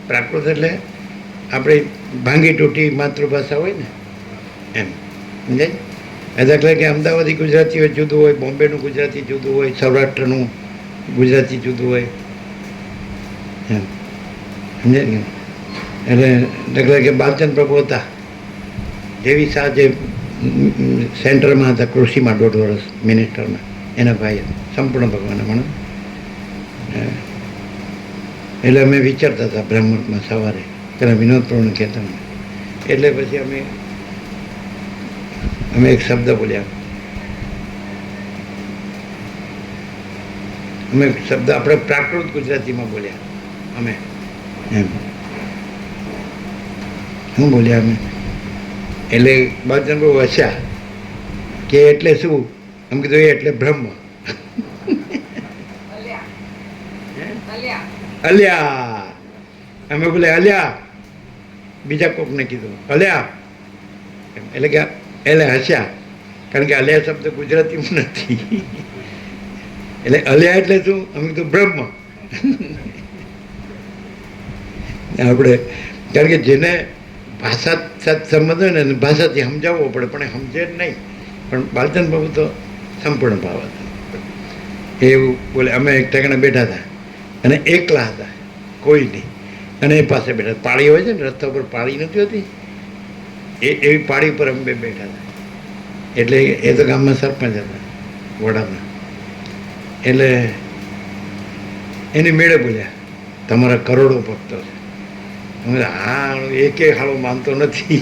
S3: પ્રાકૃત એટલે આપણે ભાંગી તૂટી માતૃભાષા હોય ને એમ સમજાય એ દાખલા કે અમદાવાદી ગુજરાતી હોય જુદું હોય બોમ્બેનું ગુજરાતી જુદું હોય સૌરાષ્ટ્રનું ગુજરાતી જુદું હોય એમ સમજાય ને એટલે દાખલા કે બાલચંદ પ્રભુ હતા જેવી શાહ જે સેન્ટરમાં હતા કૃષિમાં 1.5 વર્ષ મિનિસ્ટરમાં એના ભાઈ સંપૂર્ણ ભગવાનના માણસ એટલે અમે વિચારતા હતા બ્રહ્મમાં સવારે પેલા વિનોદ પ્રભુને કહેતા એટલે પછી અમે એક શબ્દ બોલ્યા અમે શબ્દ આપણે પ્રાકૃત ગુજરાતીમાં બોલ્યા અમે એમ શું બોલ્યા અમે એટલે બાલચંદ બહુ હસ્યા કે એટલે શું એમ કીધું એ એટલે બ્રહ્મ અલ્યા અમે બોલે અલ્યા બીજા કોકને કીધું અલ્યા એટલે કે એટલે હસ્યા કારણ કે અલ્યા શબ્દ ગુજરાતીમાં નથી એટલે અલ્યા એટલે શું અમે કીધું બ્રહ્મ આપણે કારણ કે જેને ભાષા સાથે સંબંધ હોય ને ભાષાથી સમજાવવો પડે પણ એ સમજે જ નહીં પણ બાલચંદ બાબુ તો સંપૂર્ણ ભાવ હતા એવું બોલે અમે એક ઠેકાણે બેઠા હતા અને એકલા હતા કોઈ નહીં અને એ પાસે બેઠા પાળી હોય છે ને રસ્તા ઉપર પાળી નથી હોતી એવી પાળી ઉપર અમે બે બેઠા હતા. એટલે એ તો ગામમાં સરપંચ હતા વડામાં. એટલે એની મેળે બોલ્યા તમારા કરોડો ભક્તો છે. અમે હા એકે હાળો માનતો નથી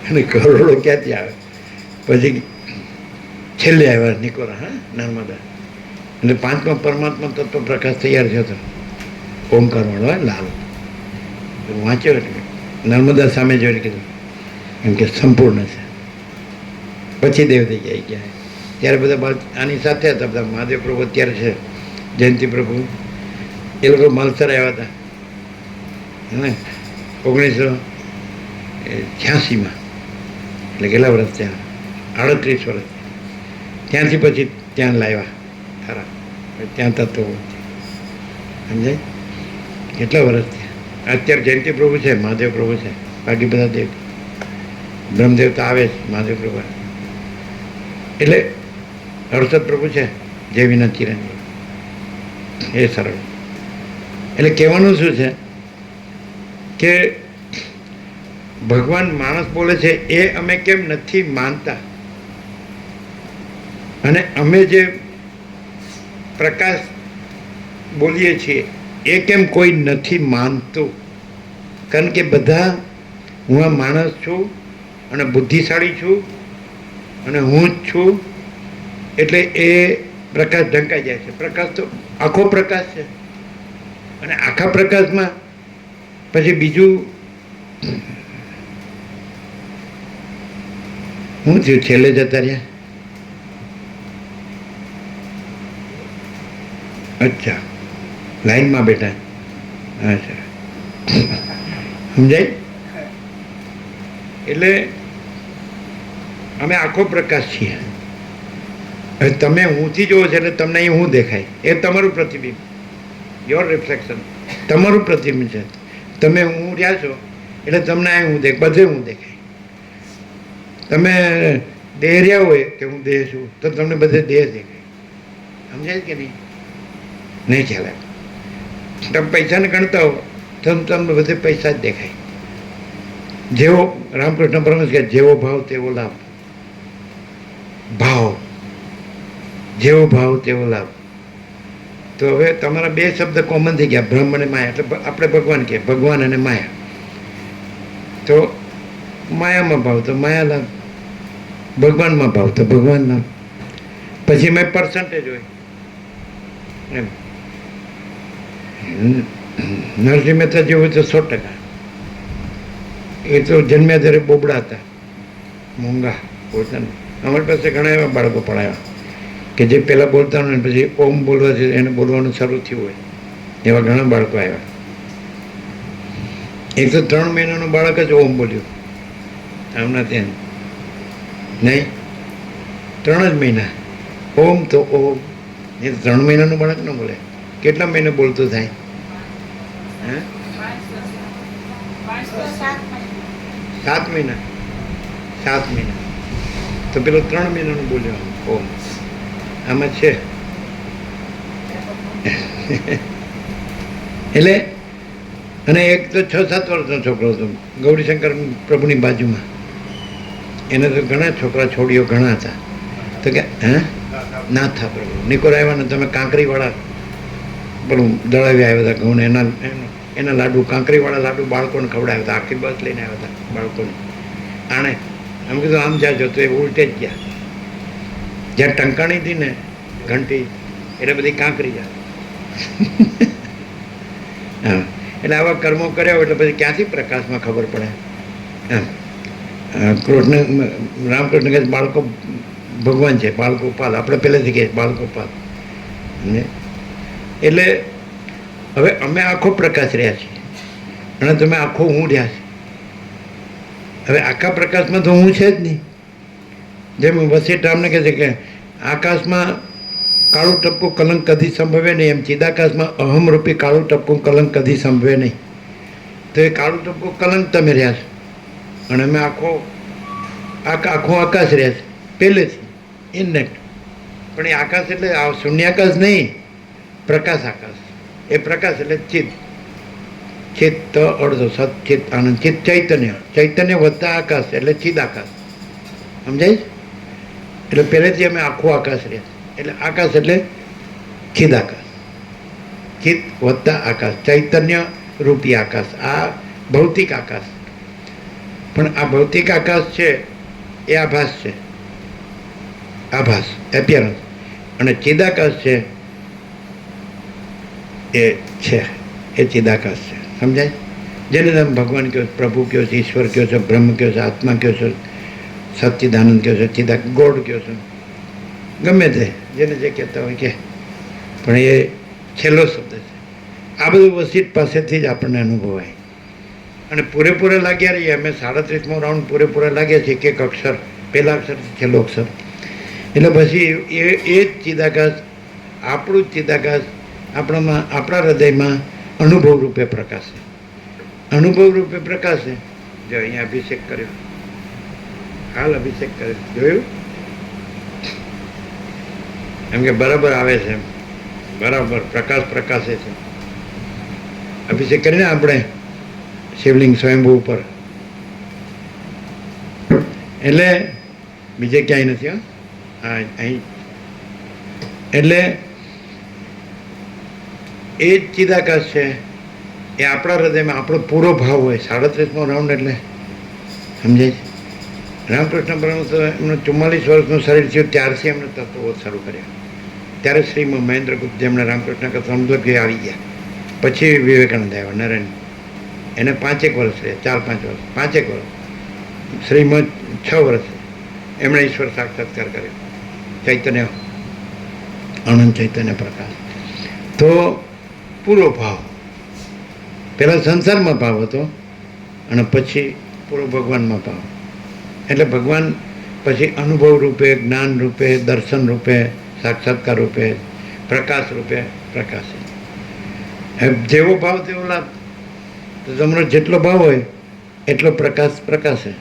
S3: અને કરોડો ક્યાંથી આવે. પછી છેલ્લે આવ્યા નિકોરા, હા, નર્મદા. એટલે 5મા પરમાત્મા તત્વ પ્રકાશ તૈયાર થયો હતો, ઓમકાર વાળો હોય લાલ. વાંચ્યો એટલે નર્મદા સામે જોઈને કીધું એમ કે સંપૂર્ણ છે. પછી દેવદી આવી ગયા. ત્યારે બધા આની સાથે હતા બધા. મહાદેવ પ્રભુ અત્યારે છે, જયંતિ પ્રભુ, એ લોકો માલસર આવ્યા હતા ને 1986માં. એટલે કેટલા વર્ષ ત્યાં? 38 વર્ષ. ત્યાંથી પછી ત્યાં લાવ્યા ખરા, ત્યાં તત્વો સમજાય કેટલા વર્ષ થયા. અત્યારે જયંતિ પ્રભુ છે, મહાદેવ પ્રભુ છે, બાકી બધા દેવ બ્રહ્મદેવતા આવે છે, મહાદેવ પ્રભુ. એટલે હર્ષદ પ્રભુ છે, જય વિના ચિરંજીવ, એ સરળ. એટલે કહેવાનું શું છે કે ભગવાન માણસ બોલે છે એ અમે કેમ નથી માનતા, અને અમે જે પ્રકાશ બોલીએ છીએ એ કેમ કોઈ નથી માનતું. કારણ કે બધા હું આ માણસ છું અને બુદ્ધિશાળી છું અને હું જ છું, એટલે એ પ્રકાશ ઢંકાઈ જાય છે. પ્રકાશ તો આખો પ્રકાશ છે, અને આખા પ્રકાશમાં પછી બીજું શું થયું? છેલ્લે જતા રહ્યા. અચ્છા, લાઈનમાં બેઠા. અચ્છા, સમજાય? એટલે અમે આખો પ્રકાશ છીએ. હવે તમે હુંથી જોવો છો એટલે તમને અહીં હું દેખાય, એ તમારું પ્રતિબિંબ, યોર રિફ્લેક્શન, તમારું પ્રતિબિંબ છે. તમે હું રહ્યા છો એટલે તમને અહીં હું બધે હું દેખાય. તમે દેહ રહ્યા હોય કે હું દેહ છું તો તમને બધે દેહ દેખાય. સમજાય કે નહીં? નહીં ખ્યાલ આવે. તમે પૈસાને ગણતા હો તો તમને બધે પૈસા જ દેખાય. જેવો રામકૃષ્ણ પરમહંસ કહે જેવો ભાવ તેવો લાભ. ભાવ, જેવો ભાવ તેવો લાભ. તો હવે તમારા બે શબ્દ કોમન થઈ ગયા, બ્રહ્મ અને માયા. એટલે આપણે ભગવાન કહે ભગવાન અને માયા. તો માયામાં ભાવ તો માયા લાભ, ભગવાનમાં ભાવ તો ભગવાન લાભ. પછી મેં પર્સન્ટેજ હોય એમ. નરસિંહ મહેતા જેવું તો 100%. એ તો જન્મ્યા ત્યારે બોબડા હતા, મોંઘા બોલતા. અમારી પાસે ઘણા એવા બાળકો પડાયા કે જે પહેલાં બોલતા હોય ને પછી ઓમ બોલવાથી એને બોલવાનું શરૂ થયું હોય, એવા ઘણા બાળકો આવ્યા. એક તો 3 મહિનાનું બાળક જ ઓમ બોલ્યું આમના ત્યાં. નહીં, 3 જ મહિના ઓમ તો ઓમ. એ 3 મહિનાનું બાળક ન બોલે. કેટલા મહિને બોલતું થાય? હે, 7 મહિના. 7 મહિના તો પેલો 3 મહિનાનું બોલ્યો ઓમ. આમાં છે એટલે. અને એક તો 6-7 વર્ષનો છોકરો હતો, ગૌરીશંકર પ્રભુની બાજુમાં. એને તો ઘણા છોકરા છોડીઓ ઘણા હતા. તો કે હે ના થા પ્રભુ નિકોર આવ્યા ને તમે કાંકરીવાળા પેલું દળાવી આવ્યા હતા ઘઉં. એના લાડુ, કાંકરીવાળા લાડુ બાળકોને ખવડાવ્યા હતા. આખી બસ લઈને આવ્યા હતા બાળકોને. આણે એમ કીધું આમ જાજો તો એ ઉલટે જ ગયા. જ્યાં ટંકાણી હતી ને ઘંટી એટલે બધી કાંકરી જાય. હા, એટલે આવા કર્મો કર્યા હોય એટલે પછી ક્યાંથી પ્રકાશમાં ખબર પડે એમ. રામકૃષ્ણ કહે બાળકો ભગવાન છે, બાળકો પાલ. આપણે પહેલેથી કહીએ બાળકો પાલ. એટલે હવે અમે આખો પ્રકાશ રહ્યા છીએ અને તમે આખો હું રહ્યા છે. હવે આખા પ્રકાશમાં તો હું છે જ નહીં. જેમ વસીઠ રામને કહે છે કે આકાશમાં કાળું ટપકું કલંક કદી સંભવે નહીં, એમ ચિદાકાશમાં અહમરૂપી કાળું ટપકું કલંક કદી સંભવે નહીં. તો એ કાળું ટપકું કલંક તમે રહ્યા છો અને અમે આખો આકાશ રહ્યા છે પહેલેથી ઇનનેટ. પણ એ આકાશ એટલે શૂન્યાકાશ નહીં, પ્રકાશ આકાશ. એ પ્રકાશ એટલે ચિત્ત. ચિત્ત અડધો સત ચિત્ત આનંદ ચિત્ત ચૈતન્ય ચૈતન્ય વત્તા આકાશ એટલે ચિદ આકાશ સમજાય છે? એટલે પહેલેથી અમે આખું આકાશ રહ્યા એટલે આકાશ એટલે ચિદ આકાશ ચિત્ત વત્તા આકાશ ચૈતન્ય રૂપી આકાશ આ ભૌતિક આકાશ પણ આ ભૌતિક આકાશ છે એ આભાસ છે આભાસ એપિયરન્સ અને ચિદાકાશ છે એ છે એ ચિદાકાશ છે સમજાય જેને તમે ભગવાન કહો છો પ્રભુ કહો છો ઈશ્વર કહો છો બ્રહ્મ કહો છો આત્મા કહો છો સચ્ચિદાનંદ કહો છો ચિદા ગોડ કહો છો ગમે તે જેને જે કહેતા હોય કે પણ એ છેલ્લો શબ્દ છે આ બધું વસીટ પાસેથી જ આપણને અનુભવાય અને પૂરેપૂરા લાગ્યા રહીએ અમે 37મો રાઉન્ડ પૂરેપૂરા લાગ્યા છીએ એક અક્ષર પહેલા અક્ષર છેલ્લો અક્ષર એટલે પછી એ જ ચિદાકાશ આપણું જ ચિદાકાશ આપણા હૃદયમાં અનુભવ રૂપે પ્રકાશે અનુભવ રૂપે પ્રકાશે જો અહીંયા અભિષેક કર્યો હાલ અભિષેક કર્યો જોયું એમ કે બરાબર આવે છે બરાબર પ્રકાશ પ્રકાશે છે અભિષેક કરીને આપણે શિવલિંગ સ્વયંભૂ ઉપર એટલે બીજે ક્યાંય નથી હા અહીં એટલે એ જ ચિદાકાશ છે એ આપણા હૃદયમાં આપણો પૂરો ભાવ હોય 37મો રાઉન્ડ એટલે સમજાય છે રામકૃષ્ણ પરમહંસ એમનું 44 વર્ષનું શરીર થયું ત્યારથી એમને તત્વો શરૂ કર્યા ત્યારે શ્રી મહેન્દ્રગુપ્ત જેમણે રામકૃષ્ણ કથા મતલબ કે આવી ગયા પછી વિવેકાનંદ આવ્યા નરેન એને 5 વર્ષ રહ્યા 4-5 વર્ષ 5 વર્ષ શ્રીમદ 6 વર્ષ એમણે ઈશ્વર સાક્ષાત્કાર કર્યો ચૈતન્ય આનંદ ચૈતન્ય પ્રકાશ તો પૂરો ભાવ પહેલાં સંસારમાં ભાવ હતો અને પછી પૂરો ભગવાનમાં ભાવ એટલે ભગવાન પછી અનુભવ રૂપે જ્ઞાન રૂપે દર્શન રૂપે સાક્ષાત્કાર રૂપે પ્રકાશ રૂપે પ્રકાશે જેવો ભાવ તેવો લાભ તો તમારો જેટલો ભાવ હોય એટલો પ્રકાશ પ્રકાશે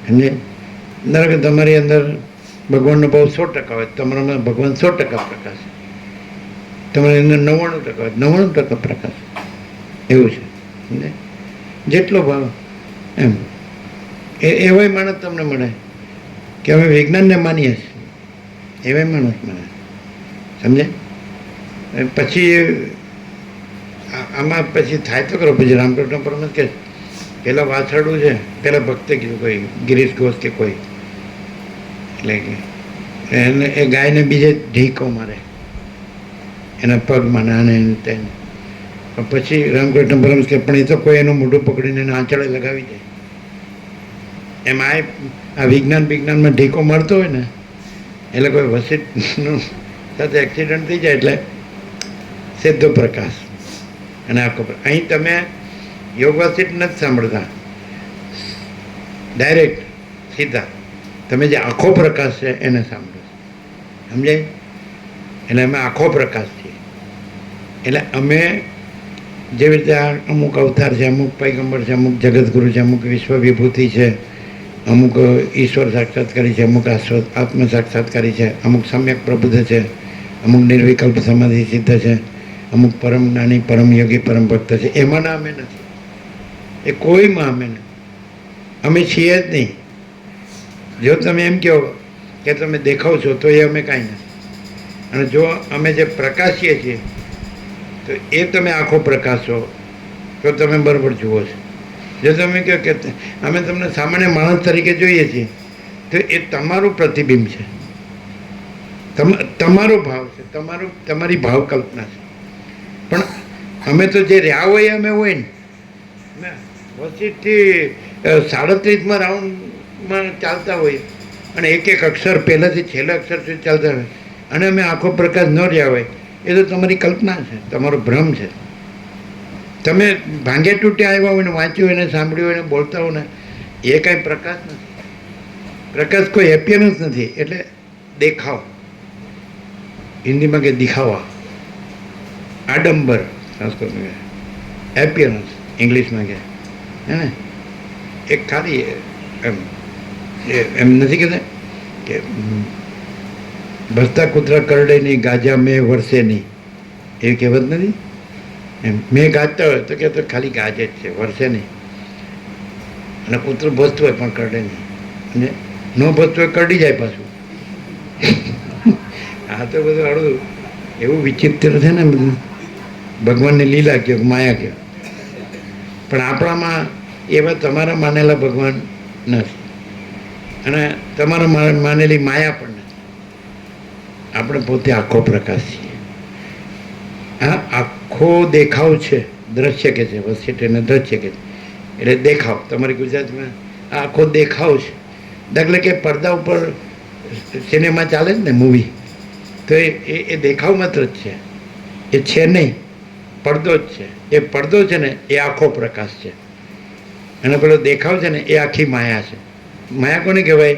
S3: સમજે ધારો કે તમારી અંદર ભગવાનનો ભાવ 100% હોય તમારામાં ભગવાન 100% પ્રકાશે તમારી અંદર 99% હોય 99% પ્રકાશ એવું છે સમજે જેટલો ભાવ એમ એવાય માણસ તમને મળે કે અમે વિજ્ઞાનને માનીએ છીએ એવાય માણસ મળે સમજે પછી આમાં પછી થાય તો કરો પછી રામકૃષ્ણ પરમહંસ કે પેલા વાછરડું છે પેલા ભક્તે કીધું કોઈ ગિરીશ ઘોષ કે કોઈ એટલે કે એને એ ગાયને બીજે ઢીકો મારે એના પગમાં નાને તેને પછી રામકૃષ્ણ પરમહંસ કે પણ એ તો કોઈ એનું મોઢું પકડીને એને આંચળે લગાવી દે એમાં આ વિજ્ઞાનમાં ઢીકો મારતો હોય ને એટલે કોઈ વસીટનું સાથે એક્સિડન્ટ થઈ જાય એટલે સીધો પ્રકાશ અને આખો અહીં તમે યોગ વસીટ નથી સાંભળતા ડાયરેક્ટ સીધા તમે જે આખો પ્રકાશ છે એને સાંભળો સમજાય એટલે અમે આખો પ્રકાશ છીએ એટલે અમે જેવી રીતે આ અમુક અવતાર છે અમુક પૈગંબર છે અમુક જગતગુરુ છે અમુક વિશ્વ વિભૂતિ છે અમુક ઈશ્વર સાક્ષાત્કારી છે અમુક આત્મ સાક્ષાત્કારી છે અમુક સમ્યક પ્રબુદ્ધ છે અમુક નિર્વિકલ્પ સમાધિ સિદ્ધ છે અમુક પરમ જ્ઞાની પરમ યોગી પરમ ભક્ત છે એમાંના અમે નથી એ કોઈમાં અમે નથી અમે છીએ જ નહીં જો તમે એમ કહો કે તમે દેખાવ છો તો એ અમે કાંઈ નથી અને જો અમે જે પ્રકાશીએ છીએ તો એ તમે આખો પ્રકાશ છો તો તમે બરાબર જુઓ છો જો તમે કહો કે અમે તમને સામાન્ય માણસ તરીકે જોઈએ છીએ તો એ તમારું પ્રતિબિંબ છે તમારો ભાવ છે તમારી ભાવ કલ્પના છે પણ અમે તો જે રહ્યા હોય અમે હોય ને વસીથી 37મા રાઉન્ડમાં ચાલતા હોય અને એક અક્ષર પહેલાંથી છેલ્લા અક્ષર સુધી ચાલતા હોય અને અમે આખો પ્રકાશ ન રહ્યા હોય એ તો તમારી કલ્પના છે તમારો ભ્રમ છે તમે ભાંગે તૂટે આવ્યા હોય ને વાંચ્યું હોય ને સાંભળ્યું હોય ને બોલતા હોય ને એ કાંઈ પ્રકાશ નથી પ્રકાશ કોઈ એપિયરન્સ નથી એટલે દેખાવ હિન્દીમાં કે દિખાવા આડંબર સંસ્કૃતમાં કહે એપિયરન્સ ઇંગ્લિશમાં કહે હે ને એક ખાલી એમ નથી કહેતા કે ભસતા કૂતરા કરડે નહીં ગાજા મેં વરસે નહીં એવી કહેવત નથી એમ મેં ગાતા હોય તો કે તો ખાલી ગાજે જ છે, વરસે નહીં. અને કૂતરું ભસતું હોય પણ કરડે નહીં, અને ન ભસતું હોય કરડી જાય પાછું. આ તો બધું હળવું એવું વિચિત્ર છે ને બધું. ભગવાનની લીલા કહો, માયા કહો, પણ આપણામાં એવા તમારા માનેલા ભગવાન નથી, અને તમારા માનેલી માયા પણ નથી. આપણે પોતે આખો પ્રકાશ છીએ. હા, આખો દેખાવ છે, દ્રશ્ય કે છે, વસેટેને દ્રશ્ય કે છે, એટલે દેખાવ. તમારી ગુજરાતમાં આ આખો દેખાવ છે. દાખલા કે પડદા ઉપર સિનેમા ચાલે છે ને, મૂવી, તો એ દેખાવ માત્ર જ છે, એ છે નહીં, પડદો જ છે. એ પડદો છે ને એ આખો પ્રકાશ છે, અને પેલો દેખાવ છે ને એ આખી માયા છે. માયા કોને કહેવાય?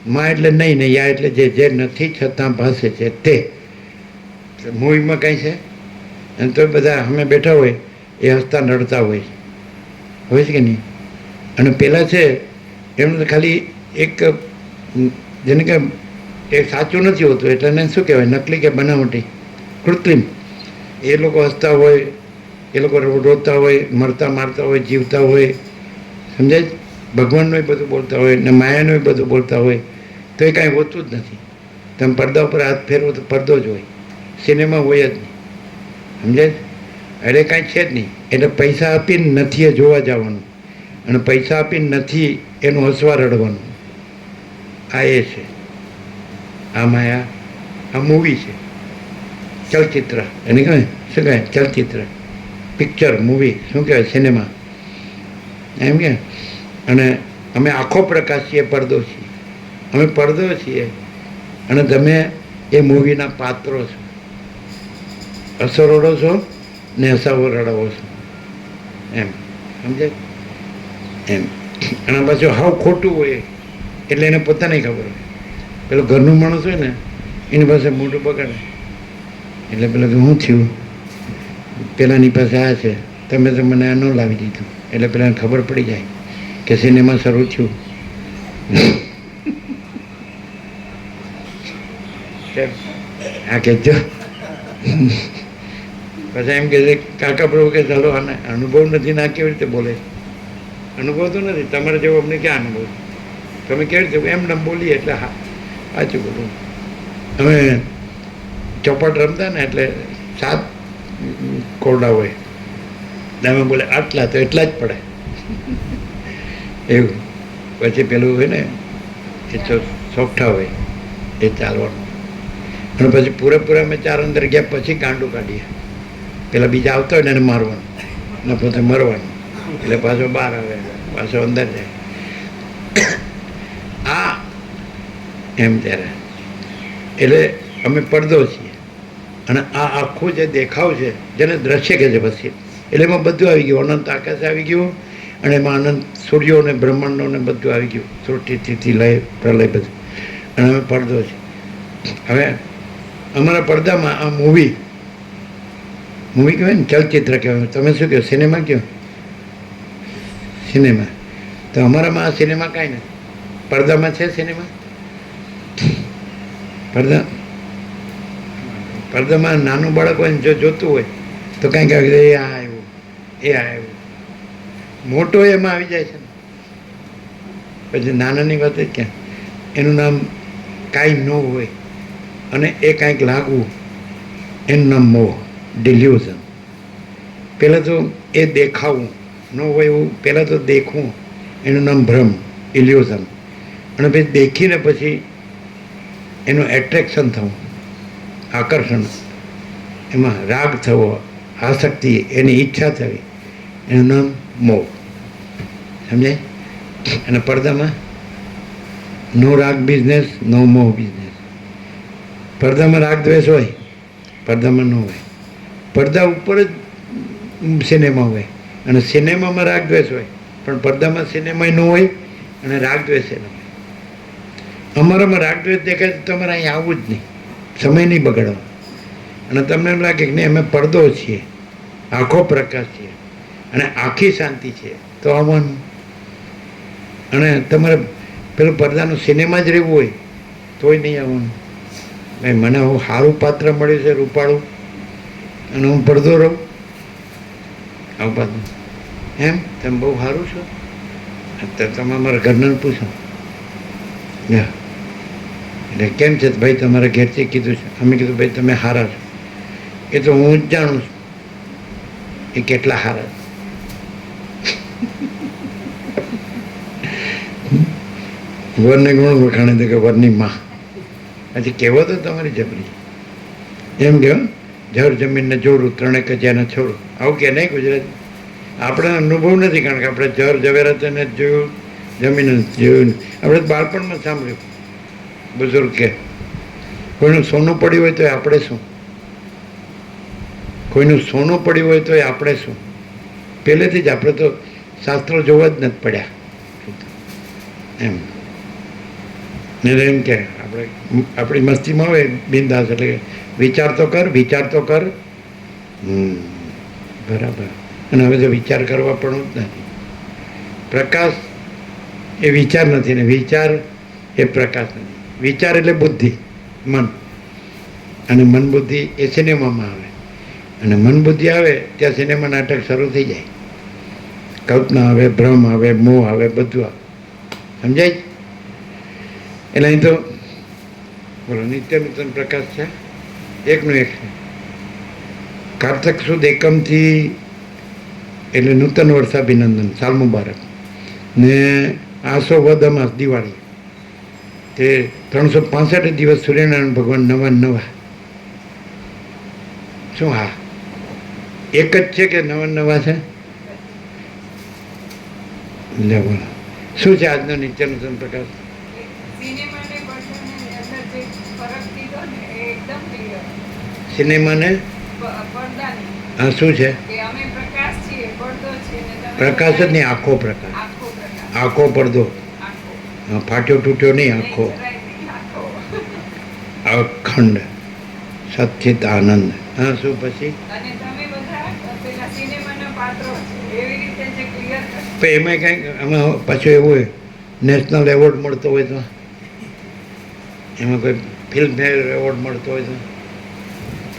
S3: મા એટલે નહીં ને યા એટલે જે નથી છતાં ભાસે છે તે. મૂવીમાં કાંઈ છે, અને તો બધા અમે બેઠા હોય એ હસતા નડતા હોય છે કે નહીં? અને પેલા છે એમનું તો ખાલી એક જેને કે એ સાચું નથી હોતું, એટલે એને શું કહેવાય? નકલી કે બનાવટી, કૃત્રિમ. એ લોકો હસતા હોય, એ લોકો રોતા હોય, મરતા મારતા હોય, જીવતા હોય, સમજાય? ભગવાનનું બધું બોલતા હોય ને માયાનું બધું બોલતા હોય, તો એ કાંઈ હોતું જ નથી. તમે પડદા ઉપર હાથ ફેરવો તો પડદો જ હોય, સિનેમા હોય જ નહીં, સમજાય? એટલે કાંઈ છે જ નહીં. એટલે પૈસા આપીને નથી એ જોવા જવાનું, અને પૈસા આપીને નથી એનું હસવા રડવાનું. આ એ છે, આ માયા, આ મૂવી છે, ચલચિત્ર. એને કહેવાય શું કહેવાય? ચલચિત્ર, પિક્ચર, મૂવી, શું કહેવાય? સિનેમા, એમ કે. અને અમે આખો પ્રકાશ છીએ, પડદો છીએ. અમે પડદો છીએ, અને તમે એ મૂવીના પાત્રો છો. હસો રડો છો ને હસાવો રડાવો છો, એમ સમજે? એમ. અને પાછું હાવ ખોટું હોય એટલે એને પોતાને ખબર હોય. પેલો ઘરનું માણસ હોય ને એની પાસે મોઢું બગાડે, એટલે પેલો કે શું થયું? પેલાની પાસે આ છે, તમે તો મને આ ન લાવી દીધું. એટલે પેલાને ખબર પડી જાય કે સિનેમા શરૂ થયું. આ કહેજો. પછી એમ કે છે કાકા પ્રભુ કે ચાલો આને અનુભવ નથી ના કેવી રીતે બોલે? અનુભવ તો નથી તમારે જેવો, અમને ક્યાં અનુભવ? તમે કેવી રીતે એમ નમ બોલીએ એટલે હા સાચું બોલું. અમે ચોપટ રમતા ને એટલે 7 કોરડા હોય, તમે બોલે આટલા તો એટલા જ પડે એવું. પછી પેલું હોય ને એ સોગઠા હોય એ ચાલવાનું, અને પછી પૂરેપૂરા અમે 4 અંદર ગયા પછી ગાંડું કાઢીએ. પેલા બીજા આવતા હોય ને એને મારવાનું ને પોતે મરવાનું, એટલે પાછો બહાર આવે, પાછો અંદર જાય. આ એમ ત્યારે એટલે અમે પડદો છીએ, અને આ આખું જે દેખાવ છે જેને દ્રશ્ય કહે છે પછી, એટલે એમાં બધું આવી ગયું. અનંત આકાશ આવી ગયું, અને એમાં અનંત સૂર્યો ને બ્રહ્માંડો ને બધું આવી ગયું, સૃષ્ટિથી લય પ્રલય બધું, અને અમે પડદો છે. હવે અમારા પડદામાં આ મૂવી કહેવાય ને, ચલચિત્ર કહેવાય. તમે શું કહો? સિનેમા કહો? સિનેમા. તો અમારામાં આ સિનેમા કાંઈ નથી. પડદામાં છે સિનેમા? પડદામાં નાનું બાળક હોય ને જો જોતું હોય તો કાંઈક આવી જાય, એ આ આવ્યું, એ આ આવ્યું. મોટો એમાં આવી જાય છે ને. પછી નાનાની વાત જ ક્યાં? એનું નામ કાંઈ ન હોય અને એ કાંઈક લાગવું, એનું નામ મોહ, ડિલ્યુઝન. પહેલાં તો એ દેખાવું ન હોય એવું, પહેલાં તો દેખવું, એનું નામ ભ્રમ, ઇલ્યુઝન. અને પછી દેખીને પછી એનું એટ્રેક્શન થવું, આકર્ષણ, એમાં રાગ થવો, આસક્તિ, એની ઈચ્છા થવી, એનું નામ મોહ. સમજાય? અને પડદામાં નો રાગ બિઝનેસ, નો મોહ બિઝનેસ. પડદામાં રાગ દ્વેષ હોય, પડદામાં ન હોય. પડદા ઉપર જ સિનેમા હોય, અને સિનેમામાં રાગ દ્વેષ હોય, પણ પડદામાં સિનેમા ન હોય અને રાગ દ્વેષ ન હોય. અમારામાં રાગ દ્વેષ દેખાય તો તમારે અહીં આવવું જ નહીં, સમય નહીં બગાડવાનો. અને તમને એમ લાગે કે નહીં અમે પડદો છીએ, આખો પ્રકાશ છીએ, અને આખી શાંતિ છે, તો આવવાનું. અને તમારે પેલું પડદાનું સિનેમા જ રહેવું હોય તોય નહીં આવવાનું. ભાઈ મને હું સારું પાત્ર મળ્યું છે, રૂપાળું, અને હું પડદો રહું, આવું પાછું એમ તમે બહુ સારું છો અત્યારે તમે અમારા ઘરનાને પૂછો હા એટલે કેમ છે ભાઈ તમારા ઘેરથી કીધું છે અમે કીધું ભાઈ તમે સારા છો એ તો હું જ જાણું છું એ કેટલા સારા છે વરને ગુણ વખાણે તો કે વરની માં હજી કહેવો તો તમારી જબરી એમ કહો જર જમીનને જોડું ત્રણે કજિયાને છોડું આવું કે નહીં ગુજરાતી આપણે અનુભવ નથી કારણ કે આપણે જર ઝવેરાતને જોયું જમીન જોયું આપણે બાળપણમાં સાંભળ્યું બુઝુર્ગ કે કોઈનું સોનું પડ્યું હોય તો આપણે શું કોઈનું સોનું પડ્યું હોય તો આપણે શું પહેલેથી જ આપણે તો શાસ્ત્રો જોવા જ નથી પડ્યા એમ ને એમ કે આપણે આપણી મસ્તીમાં હોય બિંદાસ એટલે વિચાર તો કર બરાબર અને હવે તો વિચાર કરવા પણ જ નથી પ્રકાશ એ વિચાર નથી ને વિચાર એ પ્રકાશ નથી વિચાર એટલે બુદ્ધિ મન અને મન બુદ્ધિ એ સિનેમામાં આવે અને મન બુદ્ધિ આવે ત્યાં સિનેમા નાટક શરૂ થઈ જાય કલ્પના આવે ભ્રમ આવે મોહ આવે બધું આવે સમજાય એટલે અહીં તો બોલો નિત્ય નૂતન પ્રકાશ છે એકનું એક છે કારતક સુદ એકમથી એટલે નૂતન વર્ષાભિનંદન સાલ મુબારક ને આસો વદ અમાસ દિવાળી તે 365 દિવસ સૂર્યનારાયણ ભગવાન નવા શું હા એક જ છે કે નવા છે લે બોલો શું છે આજનો નિત્ય નૂતન પ્રકાશ સિનેમાને હા શું છે પ્રકાશ જ નહીં આખો પ્રકાશ આખો પડદો ફાટ્યો તૂટ્યો નહીં આખો અખંડ સચિત આનંદ હા શું પછી એમાં કંઈક આમાં પાછું એવું હોય નેશનલ એવોર્ડ મળતો હોય તો એમાં કોઈ ફિલ્મફેર એવોર્ડ મળતો હોય તો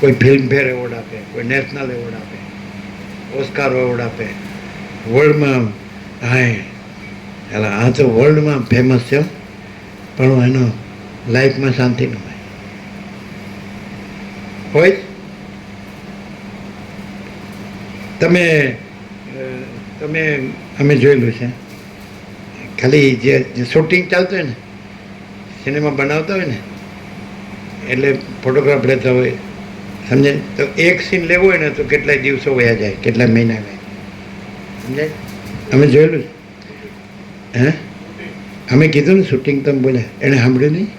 S3: કોઈ ફિલ્મફેર એવોર્ડ આપે કોઈ નેશનલ એવોર્ડ આપે ઓસ્કાર એવોર્ડ આપે વર્લ્ડમાં હા એટલે આ તો વર્લ્ડમાં ફેમસ છે પણ એનો લાઈફમાં શાંતિ ન હોય તમે અમે જોયેલું છે ખાલી જે શૂટિંગ ચાલતું હોય ને સિનેમા બનાવતા હોય ને એટલે ફોટોગ્રાફ લેતા હોય સમજાય તો એક સીન લેવો હોય ને તો કેટલાય દિવસો વયા જાય કેટલાય મહિના વયા સમજાય અમે જોયેલું હે અમે કીધું ને શૂટિંગ તમે બોલ્યા એણે સાંભળ્યું નહીં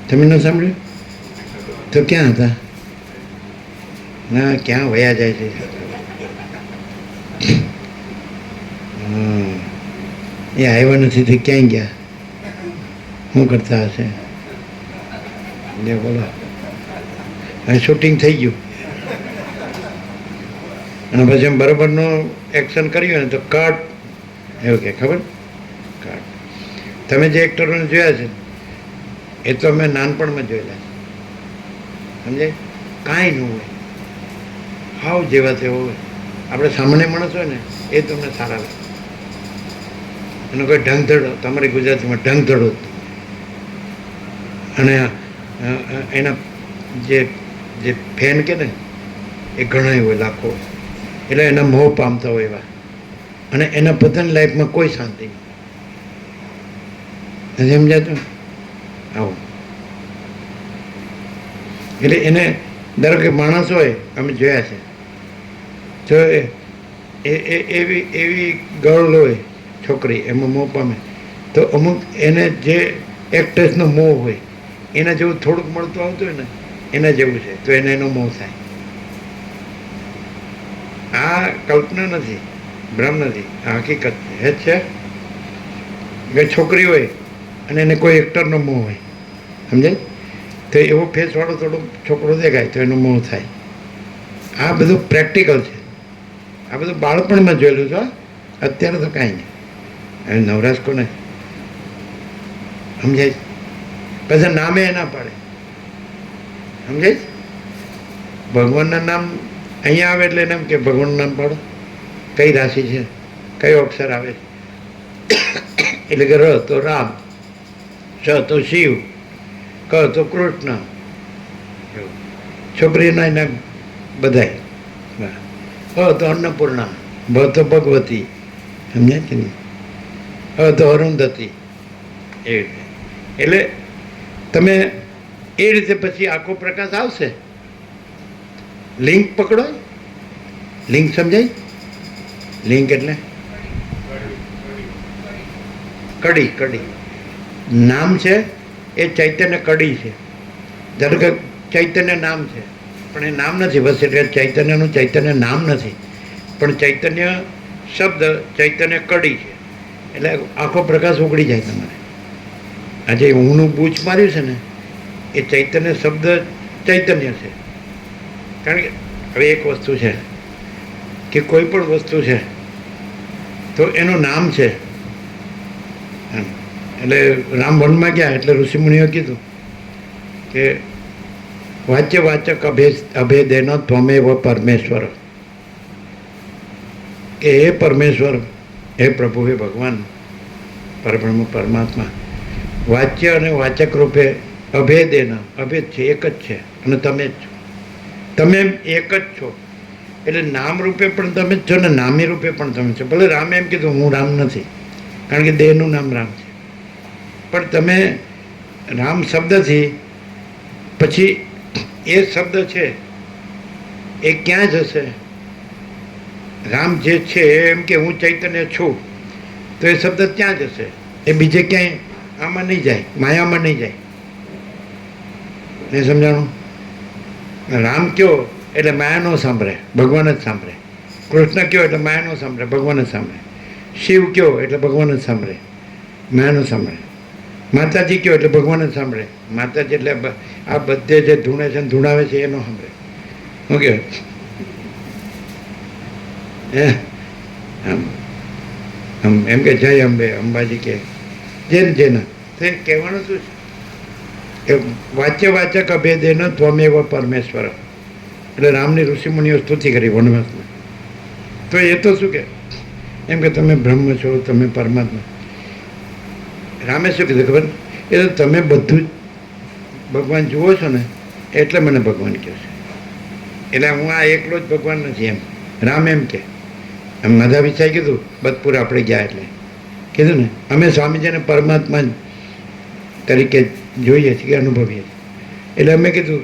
S3: તમે ન સાંભળ્યું તો ક્યાં હતા ના ક્યાં વયા જાય છે એ આવ્યા નથી તો ક્યાંય ગયા શું કરતા હશે લે બોલો હવે શૂટિંગ થઈ ગયું અને પછી એમ બરાબરનું એક્શન કર્યું ને તો કટ એવું કે ખબર કટ તમે જે એક્ટરોને જોયા છે એ તો અમે નાનપણમાં જોયેલા છે સમજાય કાંઈ ન હોય હાવ જેવા તેવો હોય આપણે સામાન્ય માણસ હોય ને એ તમને સારા લાગે એનો કોઈ ઢંગધડો તમારી ગુજરાતીમાં ઢંગધડો અને એના જે ફેન કે ને એ ઘણા હોય લાખો એટલે એના મોહ પામતા હોય એવા અને એના પોતાની લાઈફમાં કોઈ શાંતિ નથી સમજાતું આવું એટલે એને ધારો કે માણસ હોય અમે જોયા છે તો એવી ગર્લ હોય છોકરી એમાં મોહ પામે તો અમુક એને જે એક્ટ્રેસનો મોહ હોય એના જેવું થોડુંક મળતું આવતું હોય ને એના જેવું છે તો એને એનો મોહ થાય આ કલ્પના નથી ભ્રમ નથી આ હકીકત છે કે છોકરી હોય અને એને કોઈ એક્ટરનો મોહ હોય સમજાય તો એવો ફેસવાળો થોડો છોકરો દેખાય તો એનો મોહ થાય આ બધું પ્રેક્ટિકલ છે આ બધું બાળપણમાં જોયેલું છે અત્યારે તો કાંઈ નહીં હવે નવરાશ કોને સમજાય પછી નામે એના પાડે સમજાય ભગવાનના નામ અહીંયા આવે એટલે એને એમ કે ભગવાનનું નામ પાડો કઈ રાશિ છે, કયો અક્ષર આવે છે, એટલે કે ર તો રામ, સ તો શિવ, ક તો કૃષ્ણ, છોકરીના એના બધાય, અ તો અન્નપૂર્ણા, ભ તો ભગવતી, સમજાય કે નહીં, અ તો અરુંધતી. એ રીતે એટલે તમે એ રીતે પછી આખો પ્રકાશ આવશે. લિંક પકડો, લિંક સમજાય? લિંક એટલે કડી, કડી નામ છે એ ચૈતન્ય કડી છે. ધારો કે ચૈતન્ય નામ છે પણ એ નામ નથી, બસ એટલે ચૈતન્યનું ચૈતન્ય નામ નથી પણ ચૈતન્ય શબ્દ ચૈતન્ય કડી છે. એટલે આખો પ્રકાશ ઉગડી જાય તમારે. આજે ઊંનું બૂચ માર્યું છે ને એ ચૈતન્ય શબ્દ ચૈતન્ય છે. કારણ કે હવે એક વસ્તુ છે કે કોઈ પણ વસ્તુ છે તો એનું નામ છે. એટલે રામ વનમાં ગયા એટલે ઋષિમુનિઓ કીધું કે વાચ્ય વાચક અભેદેનો ત્વમેવ પરમેશ્વર, કે હે પરમેશ્વર, હે પ્રભુ, હે ભગવાન પરબ્રહ્મ પરમાત્મા, વાચ્ય અને વાચક રૂપે અભેદેન, અભેદ છે, એક જ છે અને તમે જ છો. તમે એક જ છો એટલે નામ રૂપે પણ તમે જ છો ને નામી રૂપે પણ તમે છો. ભલે રામે એમ કીધું હું રામ નથી કારણ કે દેહનું નામ રામ છે, પણ તમે રામ શબ્દથી પછી એ શબ્દ છે એ ક્યાં જશે? રામ જે છે એમ કે હું ચૈતન્ય છું તો એ શબ્દ ત્યાં જશે, એ બીજે ક્યાંય આમાં નહીં જાય, માયામાં નહીં જાય. નહીં સમજાણું? રામ કયો એટલે માયા ન સાંભળે, ભગવાન જ સાંભળે. કૃષ્ણ કયો એટલે માયા ન સાંભળે, ભગવાન જ સાંભળે. શિવ કયો એટલે ભગવાન જ સાંભળે, માયા ન સાંભળે. માતાજી કયો એટલે ભગવાન જ સાંભળે. માતાજી એટલે આ બધે જે ધૂણે છે ને ધૂણાવે છે એ ન સાંભળે. શું કહેવાય? આમ એમ કે જય અંબે, અંબાજી કે જેન જેના તો એ કહેવાનું શું છે કે વાચ્ય વાચક અભેદેન ત્વમેવ પરમેશ્વર. એટલે રામની ઋષિમુનિઓ સ્તુતિ કરી વનવાસમાં. તો એ તો શું કે એમ કે તમે બ્રહ્મ છો, તમે પરમાત્મા. રામે શું કીધું ખબર? એ તો તમે બધું જ ભગવાન જુઓ છો ને એટલે મને ભગવાન કહે છે. એટલે હું આ એકલો જ ભગવાન નથી એમ રામ એમ કે. એમ માધા વિચારી કીધું બદપુર આપણે ગયા એટલે કીધું ને અમે સ્વામીજીને પરમાત્મા તરીકે જોઈએ છીએ કે અનુભવીએ છીએ. એટલે અમે કીધું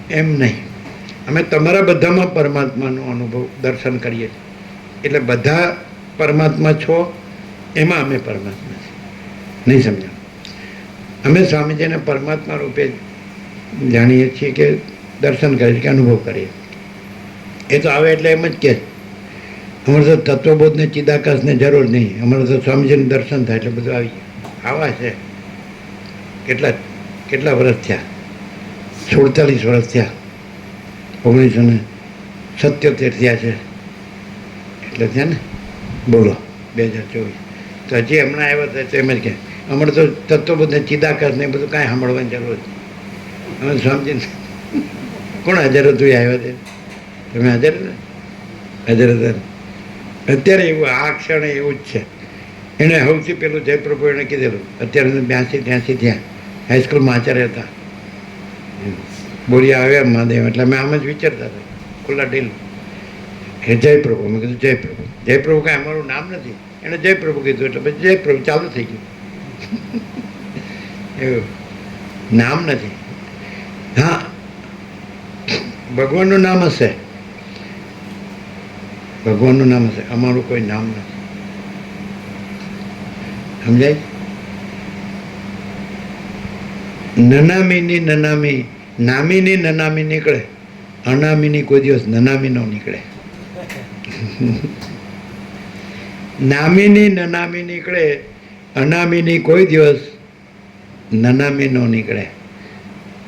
S3: એમ નહીં, અમે તમારા બધામાં પરમાત્માનો અનુભવ દર્શન કરીએ છીએ. એટલે બધા પરમાત્મા છો એમાં અમે પરમાત્મા છીએ. નહીં સમજાણ? અમે સ્વામીજીને પરમાત્મા રૂપે જાણીએ છીએ કે દર્શન કરીએ છીએ કે અનુભવ કરીએ. એ તો આવે એટલે એમ જ કે અમારે તો તત્વબોધને ચિદાકાશને જરૂર નહીં, અમારે તો સ્વામીજીનું દર્શન થાય એટલે બધું આવી જાય. આવા છે કેટલા વર્ષ થયા? 47 વર્ષ થયા. 1977 થયા છે એટલે થયા ને. બોલો 2024 તો હજી હમણાં આવ્યા હતા તો એમ જ કે અમારે તો તત્વબોધને ચિદાકાશ ને બધું કાંઈ સાંભળવાની જરૂર નથી. અમે સ્વામીજીને કોણ હાજર હતું? આવ્યા તે તમે હાજર હતા? હાજર હતા. અત્યારે એવું આ ક્ષણે એવું જ છે. એણે સૌથી પહેલું જયપ્રભુ એણે કીધેલું. અત્યારે 82-83 થયા. હાઈસ્કૂલમાં આચાર્ય હતા. બોરિયા આવ્યા મહાદેવ એટલે અમે આમ જ વિચારતા હતા ખુલ્લા ડીલ કે જયપ્રભુ. મેં કીધું જયપ્રભુ. જયપ્રભુ કાંઈ અમારું નામ નથી, એણે જયપ્રભુ કીધું એટલે પછી જયપ્રભુ ચાલુ થઈ ગયું. એવું નામ નથી. હા, ભગવાનનું નામ હશે, ભગવાનનું નામ હશે, અમારું કોઈ નામ નથી. સમજાય? નનામીની નનામી, નામીની નનામી નીકળે, અનામીની કોઈ દિવસ નનામી ન નીકળે. નામીની નનામી નીકળે, અનામીની કોઈ દિવસ નનામી ન નીકળે.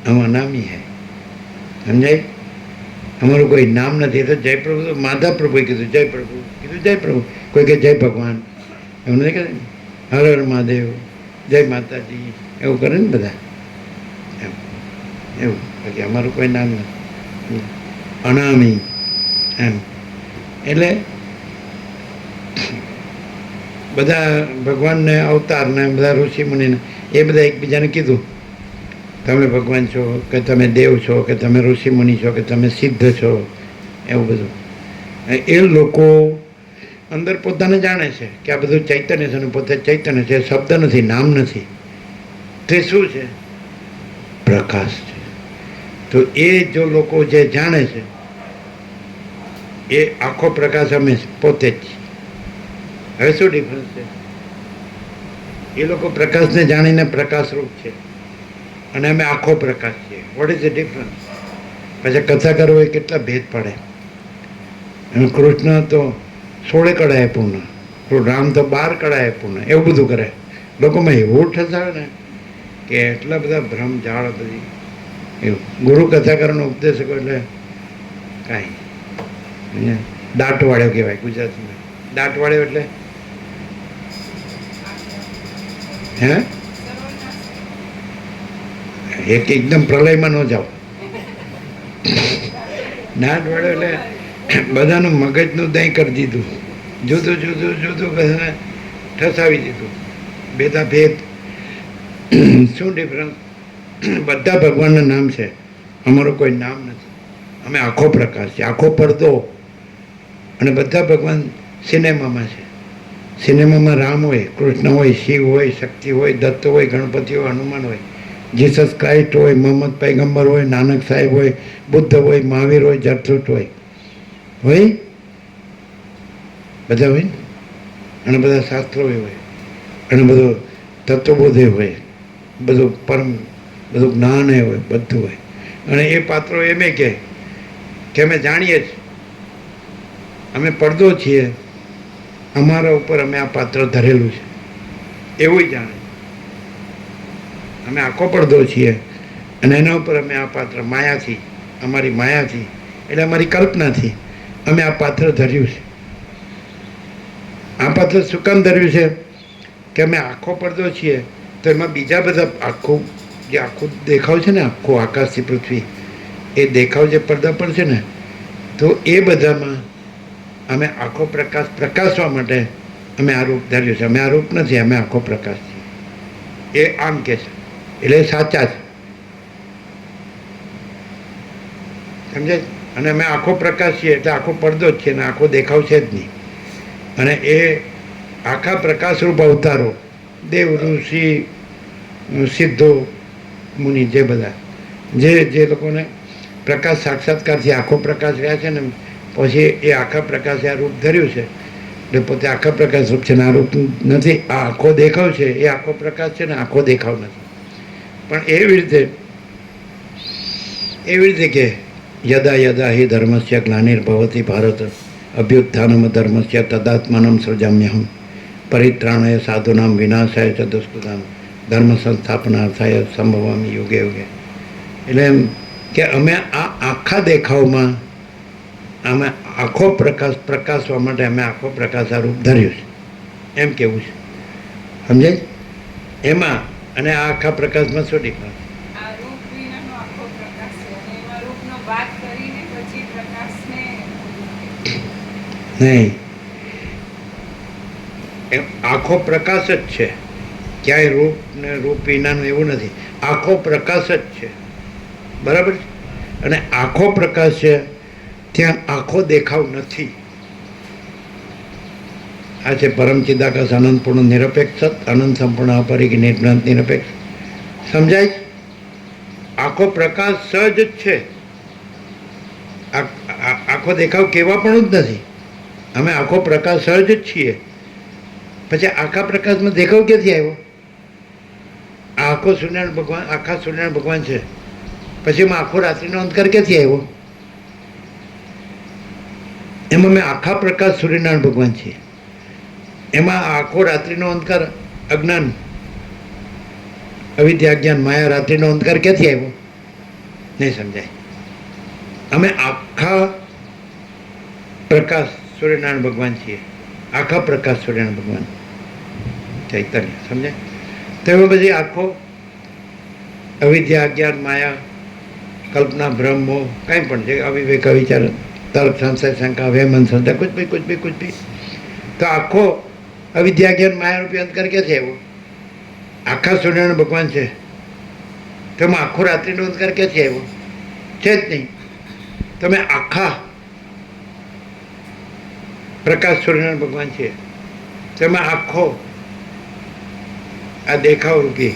S3: हम अनामी है. समझाय? અમારું કોઈ નામ નથી. તો જય પ્રભુ, માધવ પ્રભુએ કીધું જય પ્રભુ, કીધું જય પ્રભુ. કોઈ કે જય ભગવાન, એવું નથી કહેતા? હર હર મહાદેવ, જય માતાજી, એવું કરે ને બધા. એમ એવું બાકી અમારું કોઈ નામ નથી. અનામી એમ એટલે બધા ભગવાનને અવતારને બધા ઋષિ મુનિને એ બધા એકબીજાને કીધું તમે ભગવાન છો કે તમે દેવ છો કે તમે ઋષિ મુનિ છો કે તમે સિદ્ધ છો, એવું બધું. એ લોકો અંદર પોતાને જાણે છે કે આ બધું ચૈતન્ય છે અને પોતે ચૈતન્ય છે. શબ્દ નથી, નામ નથી. તે શું છે? પ્રકાશ છે. તો એ જો લોકો જે જાણે છે એ આખો પ્રકાશ અમે પોતે જ છીએ. હવે શું ડિફરન્સ છે? એ લોકો પ્રકાશને જાણીને પ્રકાશરૂપ છે અને અમે આખો પ્રકાશ છીએ. What is the difference? પછી કથા કરવો એ કેટલા ભેદ પડે. અને કૃષ્ણ તો 16 કળાએ પૂર્ણ, રામ તો 12 કળાએ પૂર્ણ, એવું બધું કરે. લોકોમાં એવું ઠસાવે ને કે એટલા બધા ભ્રમ જાળ બધી એવું. ગુરુ કથા કરવાનો ઉપદેશ કરો એટલે કાંઈ દાંટવાળ્યો કહેવાય ગુજરાતીમાં. દાંટવાળ્યો એટલે હે એક એકદમ પ્રલયમાં ન જાઓ. દાંટવાળ્યો એટલે બધાનું મગજનું દહીં કરી દીધું, જુદું જુદું જુદું બધાને ઠસાવી દીધું. ભેદા ભેદ. શું ડિફરન્સ? બધા ભગવાનના નામ છે, અમારું કોઈ નામ નથી. અમે આખો પ્રકાશ છે, આખો પડદો. અને બધા ભગવાન સિનેમામાં છે. સિનેમામાં રામ હોય, કૃષ્ણ હોય, શિવ હોય, શક્તિ હોય, દત્ત હોય, ગણપતિ હોય, હનુમાન હોય, જીસસ ક્રાઇસ્ટ હોય, મોહમ્મદ પૈગંબર હોય, નાનક સાહેબ હોય, બુદ્ધ હોય, મહાવીર હોય, જરથુટ હોય, બધા હોય ને. અને બધા શાસ્ત્રો હોય અને બધું તત્વબોધે હોય, બધું પરમ બધું જ્ઞાન હોય, બધું હોય. અને એ પાત્રો એમ કે અમે જાણીએ છીએ, અમે પડદો છીએ, અમારા ઉપર અમે આ પાત્ર ધરેલું છે એવું જાણે. અમે આખો પડદો છીએ અને એના ઉપર અમે આ પાત્ર માયાથી, અમારી માયાથી એટલે અમારી કલ્પનાથી અમે આ પાત્ર ધર્યું છે. આ પાત્ર શું કામ ધર્યું છે કે અમે આખો પડદો છીએ તો એમાં બીજા બધા આખું જે આખું દેખાવ છે ને, આખું આકાશથી પૃથ્વી, એ દેખાવ જે પડદા પર છે ને, તો એ બધામાં અમે આખો પ્રકાશ પ્રકાશવા માટે અમે આ રૂપ ધર્યું છે. અમે આ રૂપ નથી, અમે આખો પ્રકાશ છીએ. એ આમ કે છે એટલે સાચા છે, સમજાય? અને અમે આખો પ્રકાશ છીએ એટલે આખો પડદો જ છે ને આખો દેખાવ છે જ નહીં. અને એ આખા પ્રકાશરૂપ અવતારો, દેવ, ઋષિ, સિદ્ધો, મુનિ, જે બધા જે લોકોને પ્રકાશ સાક્ષાત્કારથી આખો પ્રકાશ રહ્યા છે ને, પછી એ આખા પ્રકાશે આ રૂપ ધર્યું છે એટલે પોતે આખા પ્રકાશ રૂપ છે ને આ રૂપ નથી. આ આખો દેખાવ છે એ આખો પ્રકાશ છે ને આખો દેખાવ નથી. પણ એવી રીતે કે યદા યદા હિ ધર્મસ્ય ગ્લાનિર્ભવતિ ભારત અભ્યુત્થાનમ ધર્મસ્ય તદાત્માનમ સૃજામ્યહમ પરિત્રાણાય સાધુનામ વિનાશાય ચ દુષ્કૃતામ ધર્મ સંસ્થાપનાર્થાય સંભવામી યુગે યુગે. એટલે એમ કે અમે આ આખા દેખાવમાં અમે આખો પ્રકાશ પ્રકાશવા માટે અમે આખો પ્રકાશ આ રૂપ ધર્યું છે એમ કેવું છે, સમજાય? એમાં અને આ આખા પ્રકાશમાં શું ડિફરન્સ?
S2: આ રૂપ વિનાનો આખો પ્રકાશ છે અને એમાં રૂપનો બાદ કરીને પછી પ્રકાશને
S3: નહીં, એમ આખો પ્રકાશ જ છે. ક્યાંય રૂપ ને રૂપ વિનાનું એવું નથી. આખો પ્રકાશ જ છે, બરાબર છે? અને આખો પ્રકાશ છે ત્યાં આખો દેખાવ નથી. આ છે પરમ ચિદાકાશ અનંત પૂર્ણ નિરપેક્ષ સત અનંત સંપૂર્ણ અપરિગ નિર્ભ્રાંત નિરપેક્ષ. સમજાય? આખો પ્રકાશ સહજ જ છે. આખો દેખાવ કેવા પણ જ નથી. અમે આખો પ્રકાશ સહજ જ છીએ. પછી આખા પ્રકાશમાં દેખાવ ક્યાંથી આવ્યો? આખો સૂર્યનારાયણ ભગવાન, આખા સૂર્યનારાયણ ભગવાન છે, પછી એમાં આખો રાત્રિનો અંધકાર ક્યાંથી આવ્યો? એમાં અમે આખા પ્રકાશ સૂર્યનારાયણ ભગવાન છીએ. એમાં આખો રાત્રિનો અંધકાર અજ્ઞાન, અવિદ્યા, જ્ઞાન, માયા, રાત્રિનો અંધકાર ક્યાંથી આવ્યો? નહીં સમજાય. અમે આખા પ્રકાશ સૂર્યનારાયણ ભગવાન છીએ. આખા પ્રકાશ સૂર્યનારાયણ ભગવાન ચૈતન્ય, સમજાય? તો એમાં પછી આખો અવિદ્યા, અજ્ઞાન, માયા, કલ્પના, ભ્રમ, મોહ, કાંઈ પણ છે, અવિવેક, અવિચાર, તર્ક, સંશય, શંકા, વેમન, શ્રદ્ધા, કુછ ભી તો આખો અવિદ્યા જ્ઞાન માયા રૂપી અંધકાર કે છે એવો આખા સૂર્યનારાયણ ભગવાન છે તેમાં આખો રાત્રિનો અંધકાર કે છે એવો છે જ નહીં. તમે આખા પ્રકાશ સૂર્યનારાયણ ભગવાન છે તેમાં આખો આ દેખાવ રૂપી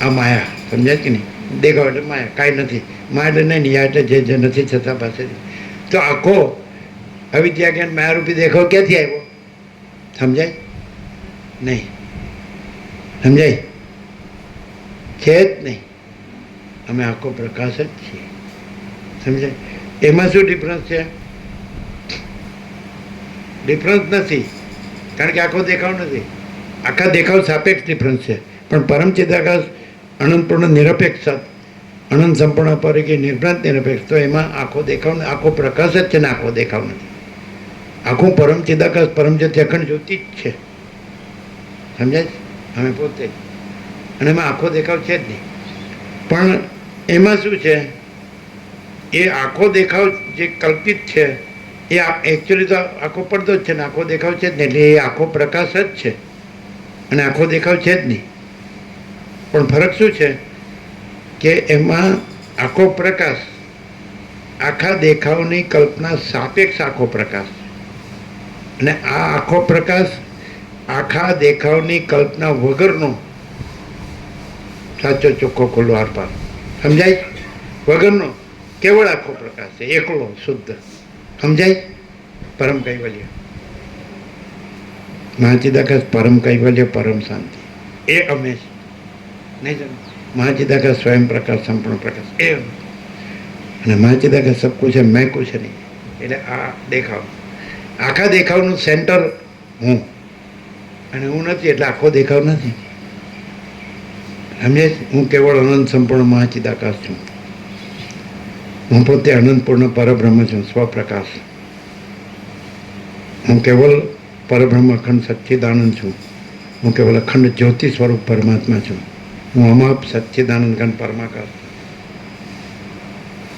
S3: આ માયા સમજાય કે નહીં? દેખાવ એટલે માયા કાંઈ નથી. માયા એટલે નહીં યા એટલે જે નથી છતાં પાસેથી. તો આખો અવિદ્યા જ્ઞાન માયા રૂપી દેખાવ ક્યાંથી આવ્યો? સમજાય નહીં? સમજાય છે જ નહીં. અમે આખો પ્રકાશ જ છીએ. સમજાય? એમાં શું ડિફરન્સ છે? ડિફરન્સ નથી, કારણ કે આખો દેખાવ નથી. આખા દેખાવ સાપેક્ષ ડિફરન્સ છે, પણ પરમ ચિદાકાશ અનંતપૂર્ણ નિરપેક્ષ અનંત સંપૂર્ણ પરિકે નિર્ભ્રાંત નિરપેક્ષ. તો એમાં આખો દેખાવ આખો પ્રકાશ જ છે ને આખો દેખાવ નથી. આખું પરમ ચિદાકાશ પરમ જ્યોતિ અખંડ જ્યોતિ જ છે. સમજાય? અમે પોતે અને એમાં આખો દેખાવ છે જ નહીં. પણ એમાં શું છે? એ આખો દેખાવ જે કલ્પિત છે એ એકચ્યુઅલી તો આખો પડદો જ છે ને આખો દેખાવ છે જ નહીં. એટલે એ આખો પ્રકાશ જ છે અને આખો દેખાવ છે જ નહીં. પણ ફરક શું છે કે એમાં આખો પ્રકાશ આખા દેખાવની કલ્પના સાપેક્ષ આખો પ્રકાશ છે અને આ આખો પ્રકાશ આખા દેખાવની કલ્પના વગરનો સાચો ચોખ્ખો ખુલ્લો આરપાર. સમજાય? વગરનો કેવળ આખો પ્રકાશ છે, એકલો શુદ્ધ. સમજાય? પરમ કૈવલ્ય મહાચિદાકાશ પરમ કૈવલ્ય પરમ શાંતિ એ અમે છે. નહીં જાણો? મહાચિદાકાશ સ્વયં પ્રકાશ સંપૂર્ણ પ્રકાશ એ અમે. અને મહાચિદાકાશ સબ કુછ है मैं कुछ नहीं. એટલે આ દેખાવ આખા દેખાવનું સેન્ટર હું અને હું નથી એટલે આખો દેખાવ નથી. સમજે? હું કેવળ અનંત સંપૂર્ણ મહાચિદાકાશ છું. હું પોતે અનંતપૂર્ણ પરબ્રહ્મ છું, સ્વપ્રકાશ. હું કેવલ પરબ્રહ્મ અખંડ સચ્ચિદાનંદ છું. હું કેવલ અખંડ જ્યોતિ સ્વરૂપ પરમાત્મા છું. હું અમાપ સચ્ચિદાનંદ ઘન પરમાકાશ,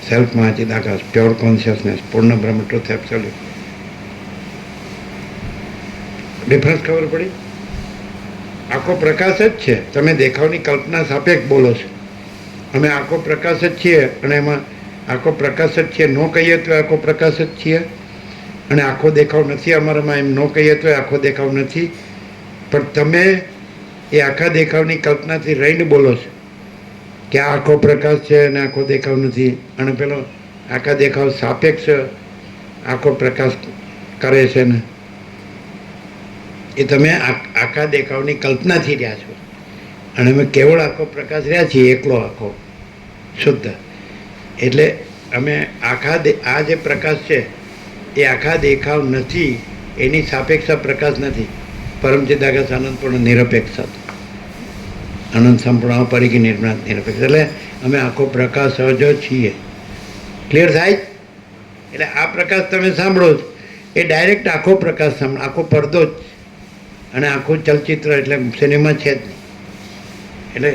S3: સેલ્ફ મહાચિદાકાશ, પ્યોર કોન્શિયસનેસ, પૂર્ણ બ્રહ્મ ટ્રુથ એબ્સોલ્યુટ. ડિફરન્સ ખબર પડી? આખો પ્રકાશ જ છે. તમે દેખાવની કલ્પના સાપેક્ષ બોલો છો. અમે આખો પ્રકાશ જ છીએ અને એમાં આખો પ્રકાશ જ છીએ ન કહીએ તો આખો પ્રકાશ જ છીએ અને આખો દેખાવ નથી અમારામાં એમ ન કહીએ તો આખો દેખાવ નથી. પણ તમે એ આખા દેખાવની કલ્પનાથી રહીને બોલો છો કે આ આખો પ્રકાશ છે અને આખો દેખાવ નથી. અને પેલો આખા દેખાવ સાપેક્ષ આખો પ્રકાશ કરે છે ને એ તમે આખા દેખાવની કલ્પનાથી રહ્યા છો અને અમે કેવળ આખો પ્રકાશ રહ્યા છીએ, એકલો આખો શુદ્ધ. એટલે અમે આખા આ જે પ્રકાશ છે એ આખા દેખાવ નથી, એની સાપેક્ષ પ્રકાશ નથી. પરમ ચિદાકાશ અનંતપૂર્ણ નિરપેક્ષ અનંત સંપૂર્ણ પરિકી નિર્ભ્રાંત નિરપેક્ષ. એટલે અમે આખો પ્રકાશ જ છીએ. ક્લિયર થાય? એટલે આ પ્રકાશ તમે સાંભળો છો એ ડાયરેક્ટ આખો પ્રકાશ સાંભળો, આખો પડદો જ અને આખું ચલચિત્ર એટલે સિનેમા છે જ નહીં. એટલે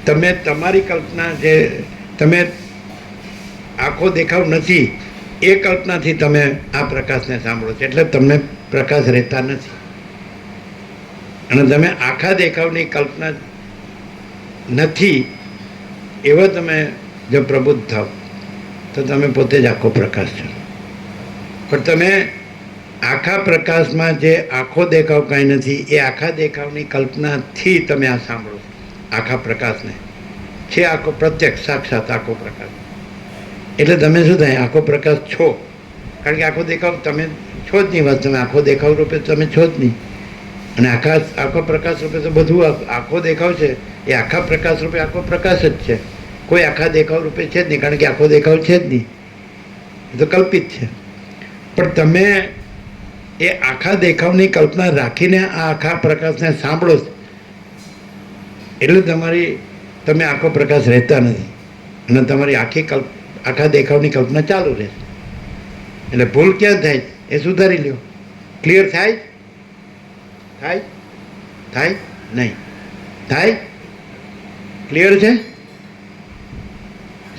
S3: તમે તમારી કલ્પના જે તમે આખો દેખાવ નથી એ કલ્પનાથી તમે આ પ્રકાશને સાંભળો છો એટલે તમને પ્રકાશ રહેતા નથી. અને તમે આખા દેખાવની કલ્પના નથી એવા તમે જો પ્રબુદ્ધ થાવ તો તમે પોતે જ આખો પ્રકાશ છો. પણ તમે આખા પ્રકાશમાં જે આખો દેખાવ કાંઈ નથી એ આખા દેખાવની કલ્પનાથી તમે આ સાંભળો આખા પ્રકાશને છે. આખો પ્રત્યક્ષ સાક્ષાત આખો પ્રકાશ એટલે તમે શું થાય? આખો પ્રકાશ છો. કારણ કે આખો દેખાવ તમે છો જ નહીં. વાત તમે આખો દેખાવ રૂપે તમે છો જ નહીં. અને આખો પ્રકાશ રૂપે તો બધું આખો દેખાવ છે એ આખા પ્રકાશ રૂપે આખો પ્રકાશ જ છે. કોઈ આખા દેખાવ રૂપે છે જ નહીં, કારણ કે આખો દેખાવ છે જ નહીં, એ તો કલ્પિત છે. પણ તમે એ આખા દેખાવની કલ્પના રાખીને આ આખા પ્રકાશને સાંભળો એટલે તમે આખો પ્રકાશ રહેતા નથી અને તમારી આખા દેખાવની કલ્પના ચાલુ રહેશે. એટલે ભૂલ ક્યાં થાય એ સુધારી લ્યો. ક્લિયર થાય? થાય? થાય નહીં? થાય? ક્લિયર છે?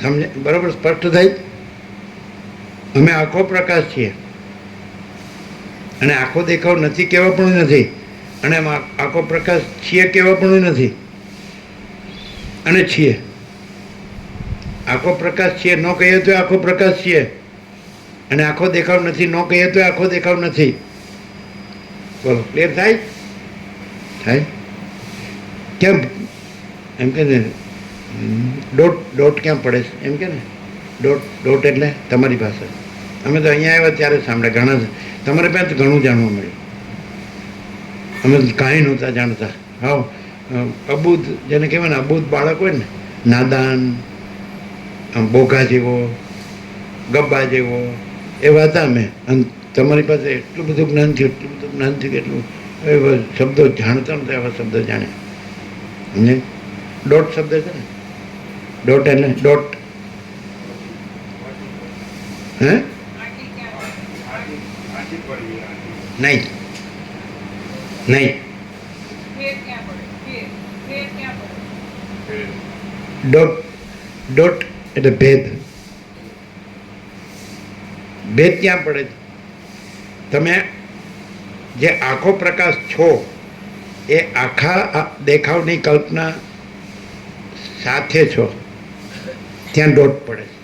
S3: સમજે? બરાબર સ્પષ્ટ થાય? અમે આખો પ્રકાશ છીએ અને આખો દેખાવ નથી કહેવા પણ નથી, અને એમાં આખો પ્રકાશ છીએ કહેવા પણ નથી, અને છીએ. આખો પ્રકાશ છીએ ન કહીએ તો આખો પ્રકાશ છીએ, અને આખો દેખાવ નથી ન કહીએ તો આખો દેખાવ નથી. બોલો, ક્લિયર થાય? થાય કેમ? એમ કે ને ડોટ ક્યાં પડે છે એમ કે ને, ડોટ એટલે તમારી પાસે. અમે તો અહીંયા આવ્યા ત્યારે સાંભળે ઘણા, તમારે પાસે તો ઘણું જાણવા મળ્યું. અમે કાંઈ નહોતા જાણતા. હા, અબૂધ જેને કહેવાય ને, અબૂધ બાળક હોય ને, નાદાન, આમ બોઘા જેવો, ગબ્બા જેવો, એવા હતા અમે. અને તમારી પાસે એટલું બધું જ્ઞાન થયું, એટલું બધું જ્ઞાન થયું, એટલું એવા શબ્દો જાણતા નહોતા, એવા શબ્દો જાણ્યા. સમજે? ડોટ શબ્દ છે ને, ડોટ એટલે ડોટ. હે? નહીં નહીં, ડોટ એટલે ભેદ. ભેદ ક્યાં પડે છે? તમે જે આખો પ્રકાશ છો એ આખા દેખાવની કલ્પના સાથે છો, ત્યાં ડોટ પડે છે.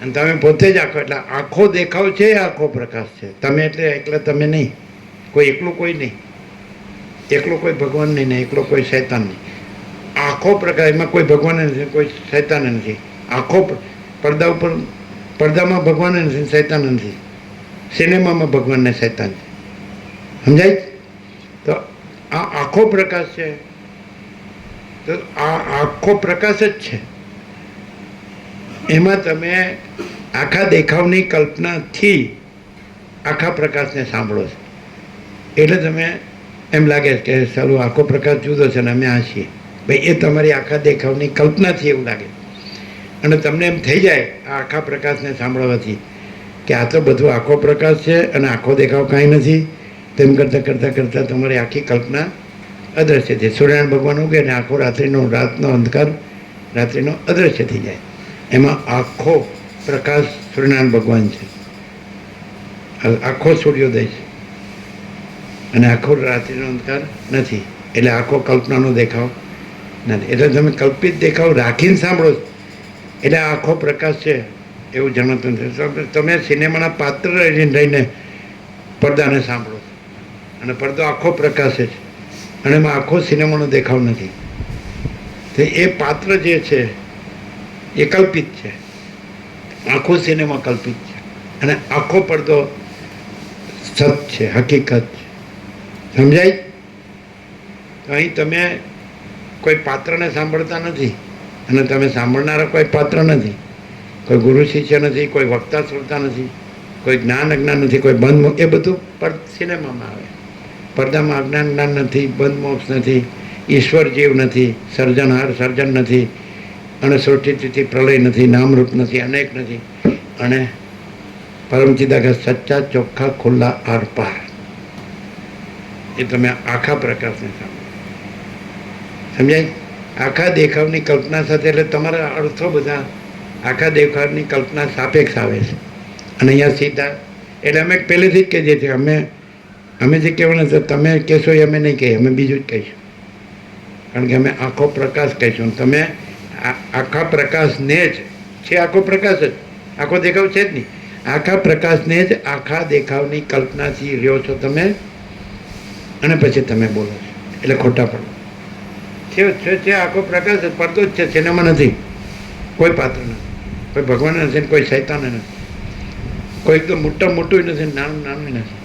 S3: અને તમે પોતે જ આખો, એટલે આખો દેખાવ છે એ આખો પ્રકાશ છે. તમે એટલે એકલા તમે નહીં, કોઈ એકલું કોઈ નહીં, એકલો કોઈ ભગવાન નહીં ને એકલો કોઈ શૈતાન નહીં. આખો પ્રકાશ, એમાં કોઈ ભગવાન નથી, કોઈ શૈતાન નથી. આખો પડદા ઉપર, પડદામાં ભગવાન નથી, શૈતાન નથી. સિનેમામાં ભગવાન ને શૈતાન છે. સમજાય? તો આ આખો પ્રકાશ છે, તો આ આખો પ્રકાશ જ છે. એમાં તમે આખા દેખાવની કલ્પનાથી આખા પ્રકાશને સાંભળો છો, એટલે તમે એમ લાગે છે કે સારું આખો પ્રકાશ જુદો છે ને અમે આ છીએ. ભાઈ એ તમારી આખા દેખાવની કલ્પનાથી એવું લાગે. અને તમને એમ થઈ જાય આ આખા પ્રકાશને સાંભળવાથી કે આ તો બધું આખો પ્રકાશ છે અને આખો દેખાવ કાંઈ નથી. તેમ કરતાં કરતાં કરતાં તમારી આખી કલ્પના અદૃશ્ય છે. સૂર્યનારાયણ ભગવાન ઉગે ને આખો રાતનો અંધકાર રાત્રિનો અદૃશ્ય થઈ જાય. એમાં આખો પ્રકાશ સૂર્યનારાયણ ભગવાન છે, આખો સૂર્યોદય છે, અને આખો રાત્રિનો અંધકાર નથી. એટલે આખો કલ્પનાનો દેખાવ નથી. એટલે તમે કલ્પિત દેખાવ રાખીને સાંભળો છો એટલે આખો પ્રકાશ છે એવું જણાતું નથી. તમે સિનેમાના પાત્ર રહીને પડદાને સાંભળો છો, અને પડદો આખો પ્રકાશ છે, અને એમાં આખો સિનેમાનો દેખાવ નથી. તો એ પાત્ર જે છે એ કલ્પિત છે, આખો સિનેમા કલ્પિત છે, અને આખો પડદો સત છે, હકીકત છે. સમજાય? તો અહીં તમે કોઈ પાત્રને સાંભળતા નથી, અને તમે સાંભળનારા કોઈ પાત્ર નથી, કોઈ ગુરુ શિષ્ય નથી, કોઈ વક્તા શ્રોતા નથી, કોઈ જ્ઞાન અજ્ઞાન નથી, કોઈ બંધ, એ બધું સિનેમામાં આવે. પડદામાં અજ્ઞાન જ્ઞાન નથી, બંધ મોક્ષ નથી, ઈશ્વર જીવ નથી, સર્જનહાર સર્જન નથી, અને સૃષ્ટિથી પ્રલય નથી, નામરૂપ નથી, અનેક નથી, અને પરમચિદાકાશ સચ્ચા ચોખ્ખા ખુલ્લા આરપાર. એ તમે આખા પ્રકાશને સાંભળો. સમજાય? આખા દેખાવની કલ્પના સાથે, એટલે તમારા અર્થો બધા આખા દેખાવની કલ્પના સાપેક્ષ આવે છે. અને અહીંયા સીધા, એટલે અમે પહેલેથી જ કહીએ છીએ, અમે જે કહેવાના છે તમે કહેશો એ અમે નહીં કહીએ, અમે બીજું જ કહીશું. કારણ કે અમે આખો પ્રકાશ કહીશું. તમે આખા પ્રકાશને જ છે, આખો પ્રકાશ જ, આખો દેખાવ છે જ નહીં, આખા પ્રકાશને જ આખા દેખાવની કલ્પનાથી રહ્યો છો તમે, અને પછી તમે બોલો છો. એટલે ખોટા પડો છે આખો પ્રકાશ જ, પડતો જ છે, સિનેમા નથી, કોઈ પાત્ર નથી, કોઈ ભગવાન નથી, કોઈ શૈતાન નથી, કોઈ એકદમ મોટું નથી, નાનું નથી.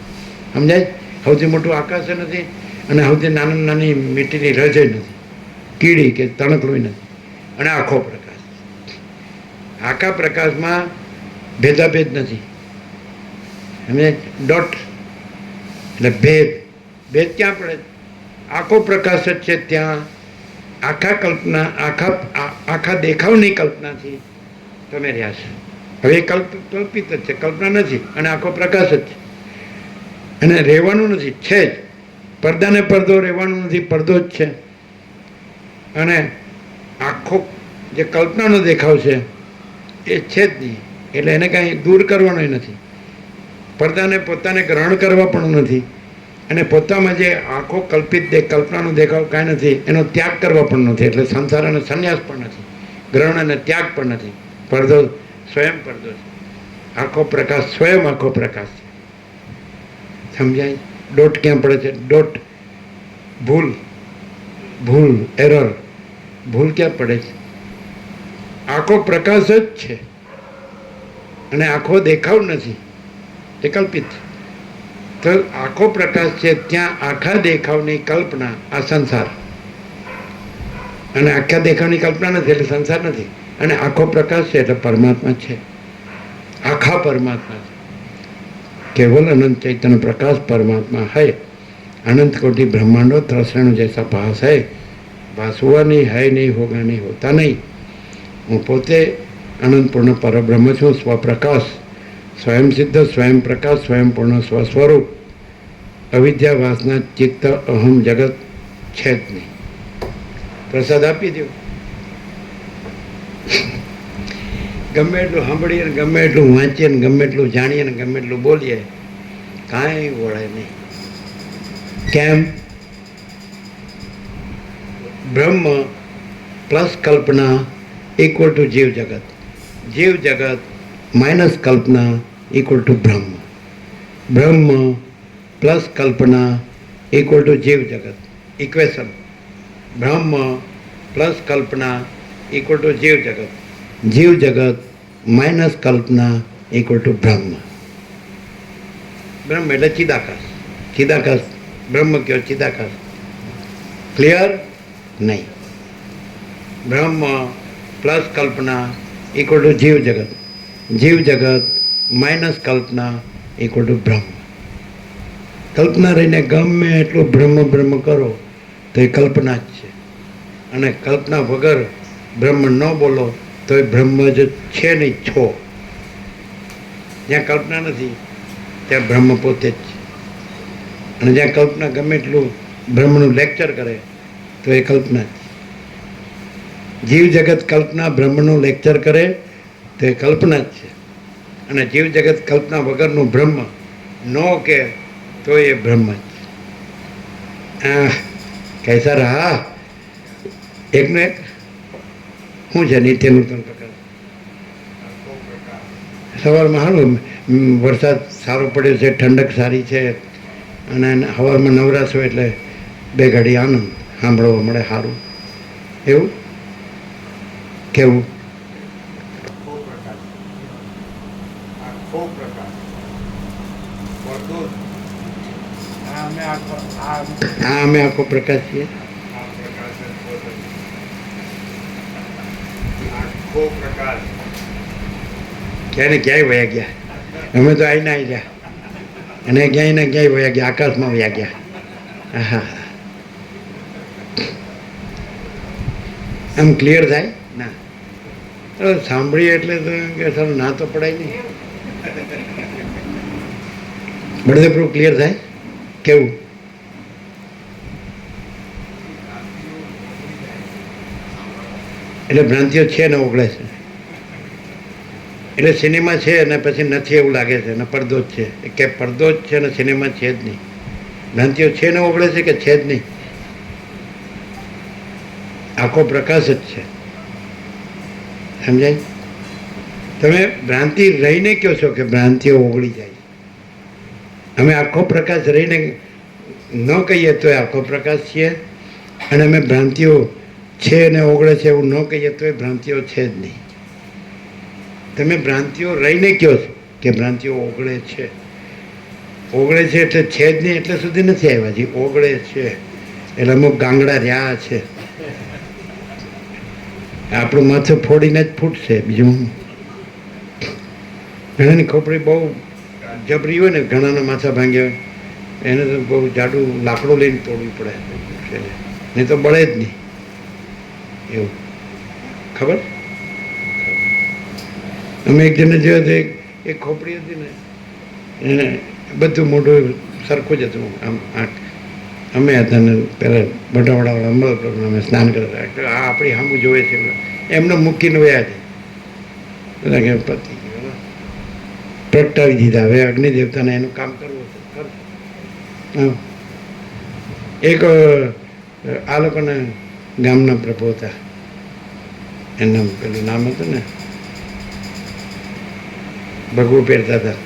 S3: સમજાય? સૌથી મોટું આકાશ નથી, અને સૌથી નાની મીઠીની રજ નથી, કીડી કે તણકલું નથી, અને આખો પ્રકાશ. આખા પ્રકાશમાં ભેદાભેદ નથી. સમજાય? ડોટ એટલે ભેદ ક્યાં પડે? આખો પ્રકાશ જ છે, ત્યાં આખા કલ્પના, આખા દેખાવની કલ્પનાથી તમે રહ્યા છો. હવે એ કલ્પિત જ છે, કલ્પના નથી, અને આખો પ્રકાશ જ છે, અને રહેવાનું નથી, છે જ. પડદાને પડદો રહેવાનું નથી, પડદો જ છે. અને આખો જે કલ્પનાનો દેખાવ છે એ છે જ નહીં, એટલે એને કાંઈ દૂર કરવાનો નથી. પડદાને પોતાને ગ્રહણ કરવા પણ નથી, અને પોતામાં જે આંખો કલ્પિત કલ્પનાનો દેખાવ કાંઈ નથી, એનો ત્યાગ કરવા પણ નથી. એટલે સંસાર અને સંન્યાસ પણ નથી, ગ્રહણ અને ત્યાગ પણ નથી. પડદો સ્વયં પડદો છે, આખો પ્રકાશ સ્વયં આખો પ્રકાશ છે. સમજાય? ડોટ ક્યાં પડે છે? ડોટ ભૂલ એરર, ભૂલ ક્યાં પડે છે? આખો પ્રકાશ જ છે, અને આખો દેખાવ નથી, એ કલ્પિત છે. તો આખો પ્રકાશ છે, ત્યાં આખા દેખાવની કલ્પના આ સંસાર, અને આખા દેખાવની કલ્પના નથી એટલે સંસાર નથી. અને આખો પ્રકાશ છે એટલે પરમાત્મા છે, આખા પરમાત્મા છે. केवल अनंत चैतन्य प्रकाश परमात्मा है. अनंत कोटि ब्रह्मांडों त्रसरण जैसा भास है. भास हुआ नहीं, है नहीं, होगा नहीं, होता नहीं. હું પોતે અનંત પૂર્ણ પરબ્રહ્મ છું, સ્વપ્રકાશ, સ્વયં સિદ્ધ, સ્વયં પ્રકાશ, સ્વયં પૂર્ણ સ્વસ્વરૂપ. અવિદ્યા, વાસના, ચિત્ત, અહમ, જગત છે જ નહીં. પ્રસાદ આપી દો. ગમે એટલું સાંભળીએ ને ગમે એટલું વાંચીએ ને ગમે એટલું જાણીએ ને ગમે એટલું બોલીએ, કાંઈ વળે નહીં. કેમ? બ્રહ્મ પ્લસ કલ્પના ઇક્વલ ટુ જીવ જગત, જીવ જગત માઇનસ કલ્પના ઇક્વલ ટુ બ્રહ્મ, બ્રહ્મ પ્લસ કલ્પના ઇક્વલ ટુ જીવ જગત. ઇક્વેશન: બ્રહ્મ પ્લસ કલ્પના ઇક્વલ ટુ જીવ જગત, જીવ જગત માઇનસ કલ્પના ઇક્વલ ટુ બ્રહ્મ. બ્રહ્મ એટલે ચિદાકાશ, ચિદાકાશ બ્રહ્મ કયો, ચિદાકાશ. ક્લિયર? નહીં. બ્રહ્મ પ્લસ કલ્પના ઇક્વલ ટુ જીવ જગત, જીવ જગત માઇનસ કલ્પના ઇક્વલ ટુ બ્રહ્મ. કલ્પના રહીને ગમે એટલું બ્રહ્મ બ્રહ્મ કરો તો એ કલ્પના જ છે, અને કલ્પના વગર બ્રહ્મ ન બોલો તો એ બ્રહ્મ જ છે નહીં, છો. જ્યાં કલ્પના નથી ત્યાં બ્રહ્મ પોતે જ છે, અને જ્યાં કલ્પના ગમે એટલું બ્રહ્મનું લેક્ચર કરે તો એ કલ્પના જ છે. જીવ જગત કલ્પના બ્રહ્મનું લેક્ચર કરે તો એ કલ્પના જ છે, અને જીવ જગત કલ્પના વગરનું બ્રહ્મ ન કે તો એ બ્રહ્મ જ છે. કૈસા રહા? એકનો એક શું છે? નિત્ય નૂતન પ્રકાર. સવારમાં સારું, વરસાદ સારો પડ્યો છે, ઠંડક સારી છે, અને સવારમાં નવરાશ હોય એટલે બે ઘડી આનંદ સાંભળવા મળે, સારું. એવું કેવું? હા, અમે આખો પ્રકાશ છીએ. ક્યાંય ને ક્યાંય વયા ગયા. અમે તો આવીને આવી ગયા, અને ક્યાંય ને ક્યાંય વયા ગયા, આકાશમાં વયા ગયા. હા, આમ ક્લિયર થાય ના? સાંભળીએ એટલે તો કે સારું ના તો પડાય નહીં. બળદેવપ્રભુ ક્લિયર થાય? કેવું? એટલે ભ્રાંતિઓ છે ને ઓગળે છે, એટલે સિનેમા છે અને પછી નથી એવું લાગે છે, અને પડદો જ છે. કે પડદો જ છે ને સિનેમા છે જ નહીં. ભ્રાંતિઓ છે ને ઓગળે છે કે છે જ નહીં? આખો પ્રકાશ જ છે. સમજાય? તમે ભ્રાંતિ રહીને કહો છો કે ભ્રાંતિઓ ઓગળી જાય. અમે આખો પ્રકાશ રહીને ન કહીએ તો આખો પ્રકાશ છીએ, અને અમે ભ્રાંતિઓ છે ને ઓગળે છે એવું ન કહીએ તો એ ભ્રાંતિઓ છે જ નહીં. તમે ભ્રાંતિઓ રહીને કહો છો કે ભ્રાંતિઓ ઓગળે છે. ઓગળે છે એટલે છે જ નહીં એટલે સુધી નથી આવ્યા. હજી ઓગળે છે એટલે અમુક ગાંગડા રહ્યા છે. આપણું માથું ફોડીને જ ફૂટશે, બીજું. ઘણાની ખોપડી બહુ જબરી હોય ને, ઘણાના માથા ભાંગ્યા હોય, એને તો બહુ જાડું લાકડું લઈને તોડવું પડે, નહીં તો બળે જ નહીં. એવું ખબર? અમે એક જણને જોયો તો એક ખોપડી હતી ને, એને બધું મોઢું સરખું જ હતું, આમ આંખ. અમે હતા ને પહેલાં મોટાવાળાવાળા અમલ અમે સ્નાન કરતા, આ આપણી સામું જોવે છે, એમને મૂકીને વયા છે. બધા કે પતી ગયો. પ્રગટાવી દીધા. હવે અગ્નિ દેવતાને એનું કામ કરવું છે કરશે. હા. એક આ લોકોના ગામના પ્રભુ હતા, એનું પેલું નામ હતું ને, ભગવું પહેરતા હતા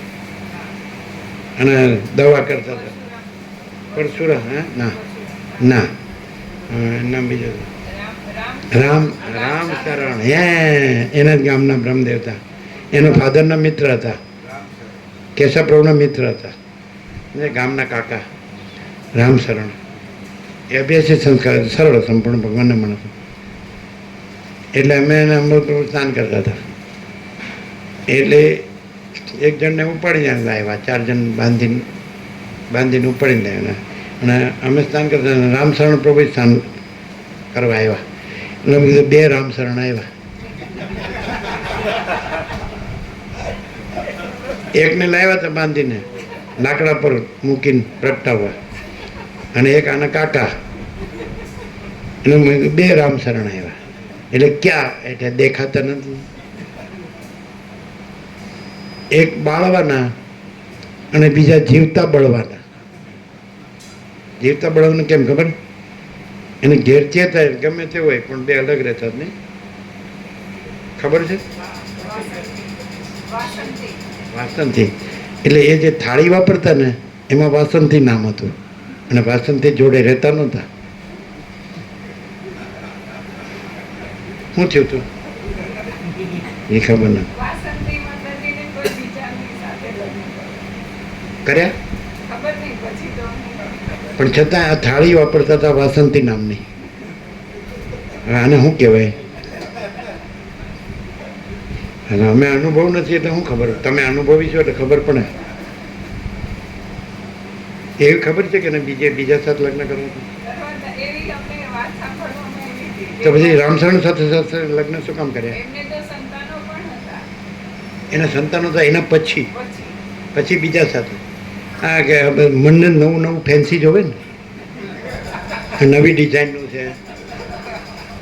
S3: અને દવા કરતા હતા. પરશુરા? હા, ના ના, નામ બીજું રામ રામ શરણ. એના જ ગામના બ્રહ્મદેવતા, એના ફાધરના મિત્ર હતા, કેશવપ્રભુના મિત્ર હતા, એ ગામના કાકા રામ શરણ. એ અભ્યાસી સંસ્કાર સરળ સંપૂર્ણ ભગવાનને માણસો. એટલે અમે એને અમૃત સ્નાન કરતા હતા. એટલે એક જણને ઉપાડીને લાવ્યા, 4 જણ બાંધીને ઉપાડીને લાવ્યા અને અમે સ્નાન કરતા. રામશરણ પ્રભુ સ્નાન કરવા આવ્યા એટલે અમે કીધું 2 રામશરણ આવ્યા. એકને લાવ્યા હતા બાંધીને લાકડા પર મૂકીને પ્રગટાવવા, અને એક આના કાકા, એટલે મેં 2 રામશરણ આવ્યા. એટલે ક્યાં? એટલે દેખાતા નથી. એક બાળવાના અને બીજા જીવતા બળવાના. જીવતા બળવાના કેમ ખબર? એને ઘેર ચેતા ગમે તે હોય પણ 2 અલગ રહેતા જ નહીં. ખબર છે? વાસંતી. એટલે એ જે થાળી વાપરતા ને એમાં વાસંતી નામ હતું, અને વાસંતી જોડે રહેતા નહોતા. શું થયું હતું એ ખબર નથી. કર્યા પણ છતાં આ થાળી વાપરતા હતા વાસંતી નામની. હવે આને શું કહેવાય? અને અમે અનુભવ નથી એટલે શું ખબર? તમે અનુભવી છો એટલે ખબર પડે. એવી ખબર છે કે બીજા સાથે લગ્ન કરવા? તો પછી રામશરણ સાથે સાથે લગ્ન શું કામ કર્યા? એના સંતાનો હતા એના પછી બીજા સાથે. હા, કે મનને નવું ફેન્સી જોવે ને, નવી ડિઝાઇનનું છે,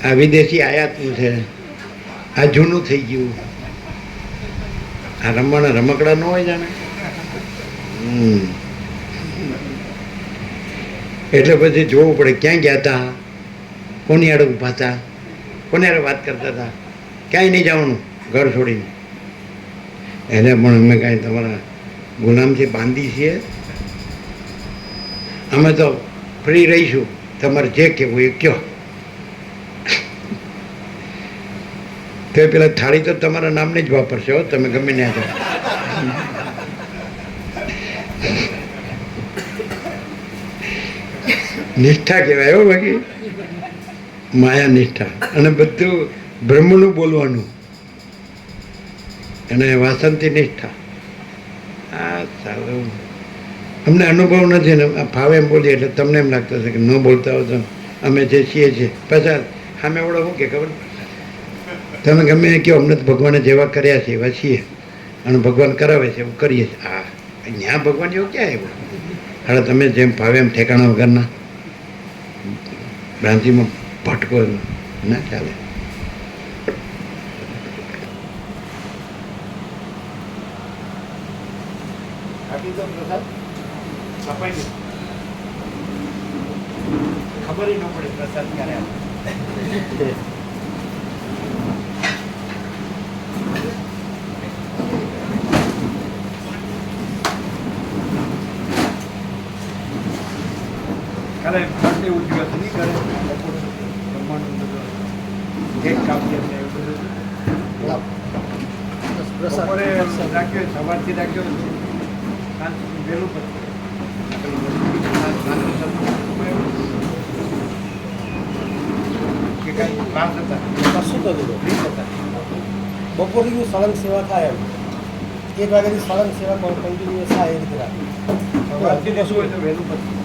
S3: આ વિદેશી આયાતનું છે, આ જૂનું થઈ ગયું, આ રમવાના રમકડા ન હોય જાણે. એટલે પછી જોવું પડે ક્યાં ગયા હતા, કોની આડે ઊભા હતા, કોની આડે વાત કરતા હતા. ક્યાંય નહીં જવાનું ઘર છોડીને. એને પણ અમે કાંઈ તમારા ગુલામથી બાંધી છીએ, અમે તો ફ્રી રહીશું, તમારે જે કહેવું એ કહો. તો પેલા થાળી તો તમારા નામની જ વાપરશે હો, તમે ગમે ત્યાં જાઓ. નિષ્ઠા કહેવાય હો બાકી, માયા નિષ્ઠા. અને બધું બ્રહ્મનું બોલવાનું, અને વાસંતી નિષ્ઠા. આ સારું, અમને અનુભવ નથી ને ફાવે એમ બોલીએ એટલે તમને એમ લાગતું હશે કે ન બોલતા હો તો અમે જે છીએ પછી સામે વળો શું કે ખબર? તમે ગમે એ કહો, અમને તો ભગવાને જેવા કર્યા છે એવા છીએ, અને ભગવાન કરાવે છે એવું કરીએ છીએ. હા, ત્યાં ભગવાન એવું ક્યાં આવ્યું? હવે તમે જેમ ફાવે એમ ઠેકાણા વગરના ભ્રાંતિમાં ભટકો ના ચાલે. ખબર ન પડે પ્રસાદ ક્યારે આવે. કાલે બર્થડે ઉજવ્યો હતો નહીં, ઘરે જમવાનું કેક કાપી હતી એવું બધું. બપોરે રાખ્યો, સવારથી રાખ્યો, સાંજ સુધી વહેલું પછી કે કાંઈ ક્લાસ હતા
S4: કશું થતું
S1: ફ્રી હતા.
S4: બપોરની સળંગ સેવા થાય એમ 1 વાગ્યાની સળંગ સેવા કન્ટિન્યુઅસ થાય એ રીતે રાખે.
S1: સવારથી શું હોય તો વહેલું પછી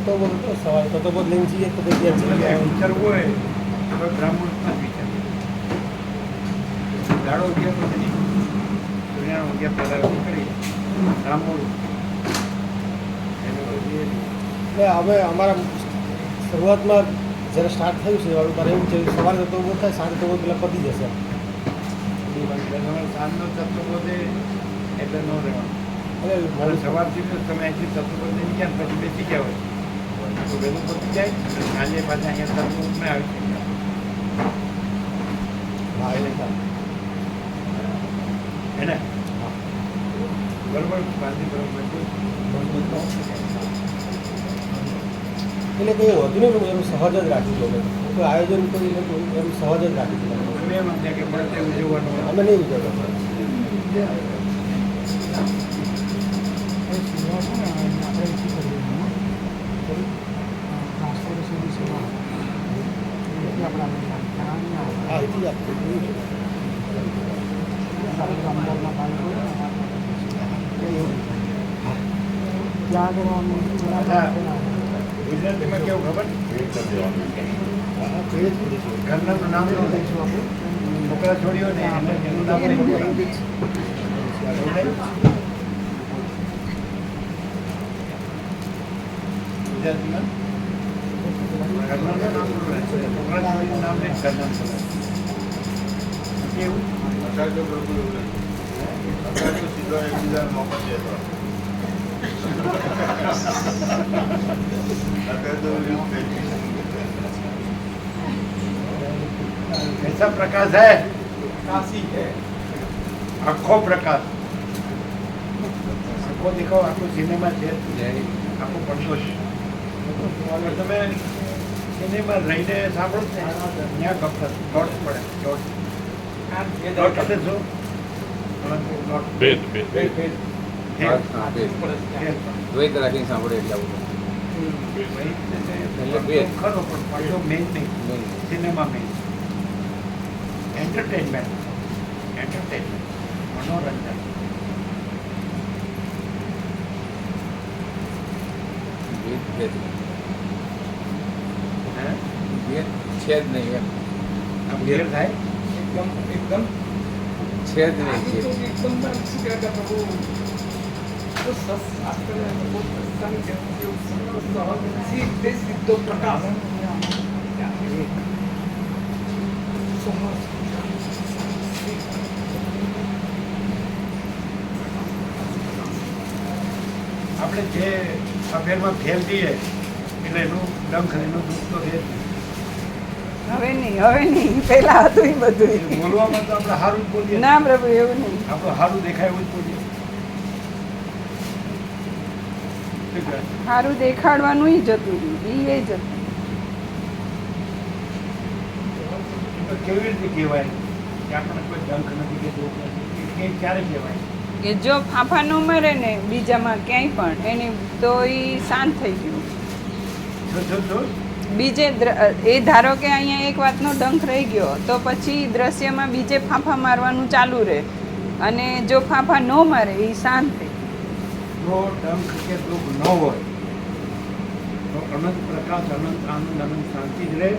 S4: તો બોલું તો સવારે તો બોલ લઈને જઈએ તો પછી ત્યાં જઈએ.
S1: વિચારવું હોય તો બ્રાહ્મણ વિચાર દાડો અગિયાર પછી સૂર્યાનો 11 પહેલાં કરી બ્રાહ્મણ
S4: એટલે હવે અમારા શરૂઆતમાં જ્યારે સ્ટાર્ટ થયું છે ત્યારે એવું છે સવારે તો થાય, સાંજે તો પેલા પતી જશે.
S1: એટલે તમારે સાંજનો તત્વબોધે એટલે ન રહેવાનું.
S4: અને
S1: અને સવારથી તો તમે અહીંથી તત્વબોધે ગયા ને પછી બેસી ગયા હોય તો વહેલું પતી જાય અને સાંજે પાછા અહીંયા તત્વબોધમાં આવી શકે.
S4: હા એટલે ચાલે.
S1: હે ને બરોબર બાંધી બરોબર
S4: એટલે કંઈ વધુ નહીં, પણ એનું સહજ જ રાખી દો. કોઈ આયોજન કોઈ નથી, એનું સહજ જ રાખી દો.
S1: તમે એમ સમજ્યા કે બર્થડે ઉજવવાનો
S4: અમે નહીં ઉજવતા. હા એથી જ આપીએ.
S1: ગુજરાતીમાં કેવું ખબર
S4: હા, તો એ જ પૂરી છે.
S1: ઘરનાનું નામ ન લઈશું આપણે છોકરા છોડીઓ ને એટલે એનું નામ નહીં બોલાય. ગુજરાતીમાં ઘરનાનું નામ બોલાય. છોકરા છોડીનું નામ નહીં, ઘરનાનું બોલાય. કેવું कैसा प्रकाश है काशी है आखो प्रकाश આખો દેખાવ આખો સિનેમા છે આખો પડતો છે હવે તમે સિનેમા રહીને સાંભળો ને ત્યાં ગપત ડોટ પડે ડોટ એટલે શું
S6: ભેદ.
S7: દ્વૈત રાખીને સાંભળે એટલે આવું
S1: એટલે ખરો પણ પડતો મેઇન નહીં સિનેમા મેઇન એન્ટરટેનમેન્ટ મનોરંજન
S7: ભેદ
S1: હે
S7: ભેદ છે જ નહીં એમ
S1: આ ક્લિયર થાય
S7: એકદમ છે જ નહીં ભેદ.
S1: આપણે જે અફેરમાં ફેલ થઈએ એટલે એનું ડંખ એનું દુઃખ તો છે જ.
S2: હવે નહીં પહેલા હતું એ બધું.
S1: બોલવામાં તો આપણે સારું જ બોલીએ
S2: ના પ્રભુ, એવું નહીં.
S1: આપણે સારું દેખાય એવું જ બોલીએ. શું કહે?
S2: સારું દેખાડવાનું ઈ જતું રહ્યું, એ જતું.
S1: તો કેવી રીતે કહેવાય કે આપણને કોઈ ડંખ નથી કે દુઃખ નથી એ ક્યારે કહેવાય?
S2: કે જો ફાંફા ન મરે ને બીજામાં ક્યાંય પણ એને તો એ શાંત થઈ ગયું.
S1: જો
S2: બીજે એ ધારો કે અહીંયા એક વાતનો ડંખ રહી ગયો તો પછી દ્રશ્યમાં બીજે ફાંફા મારવાનું ચાલુ રહે અને જો ફાંફા ન મારે એ શાંત થઈ.
S1: જો ડંખ કે દુઃખ ન હોય તો અનંત પ્રકાશ અનંત આનંદ અનંત શાંતિ જ રહે.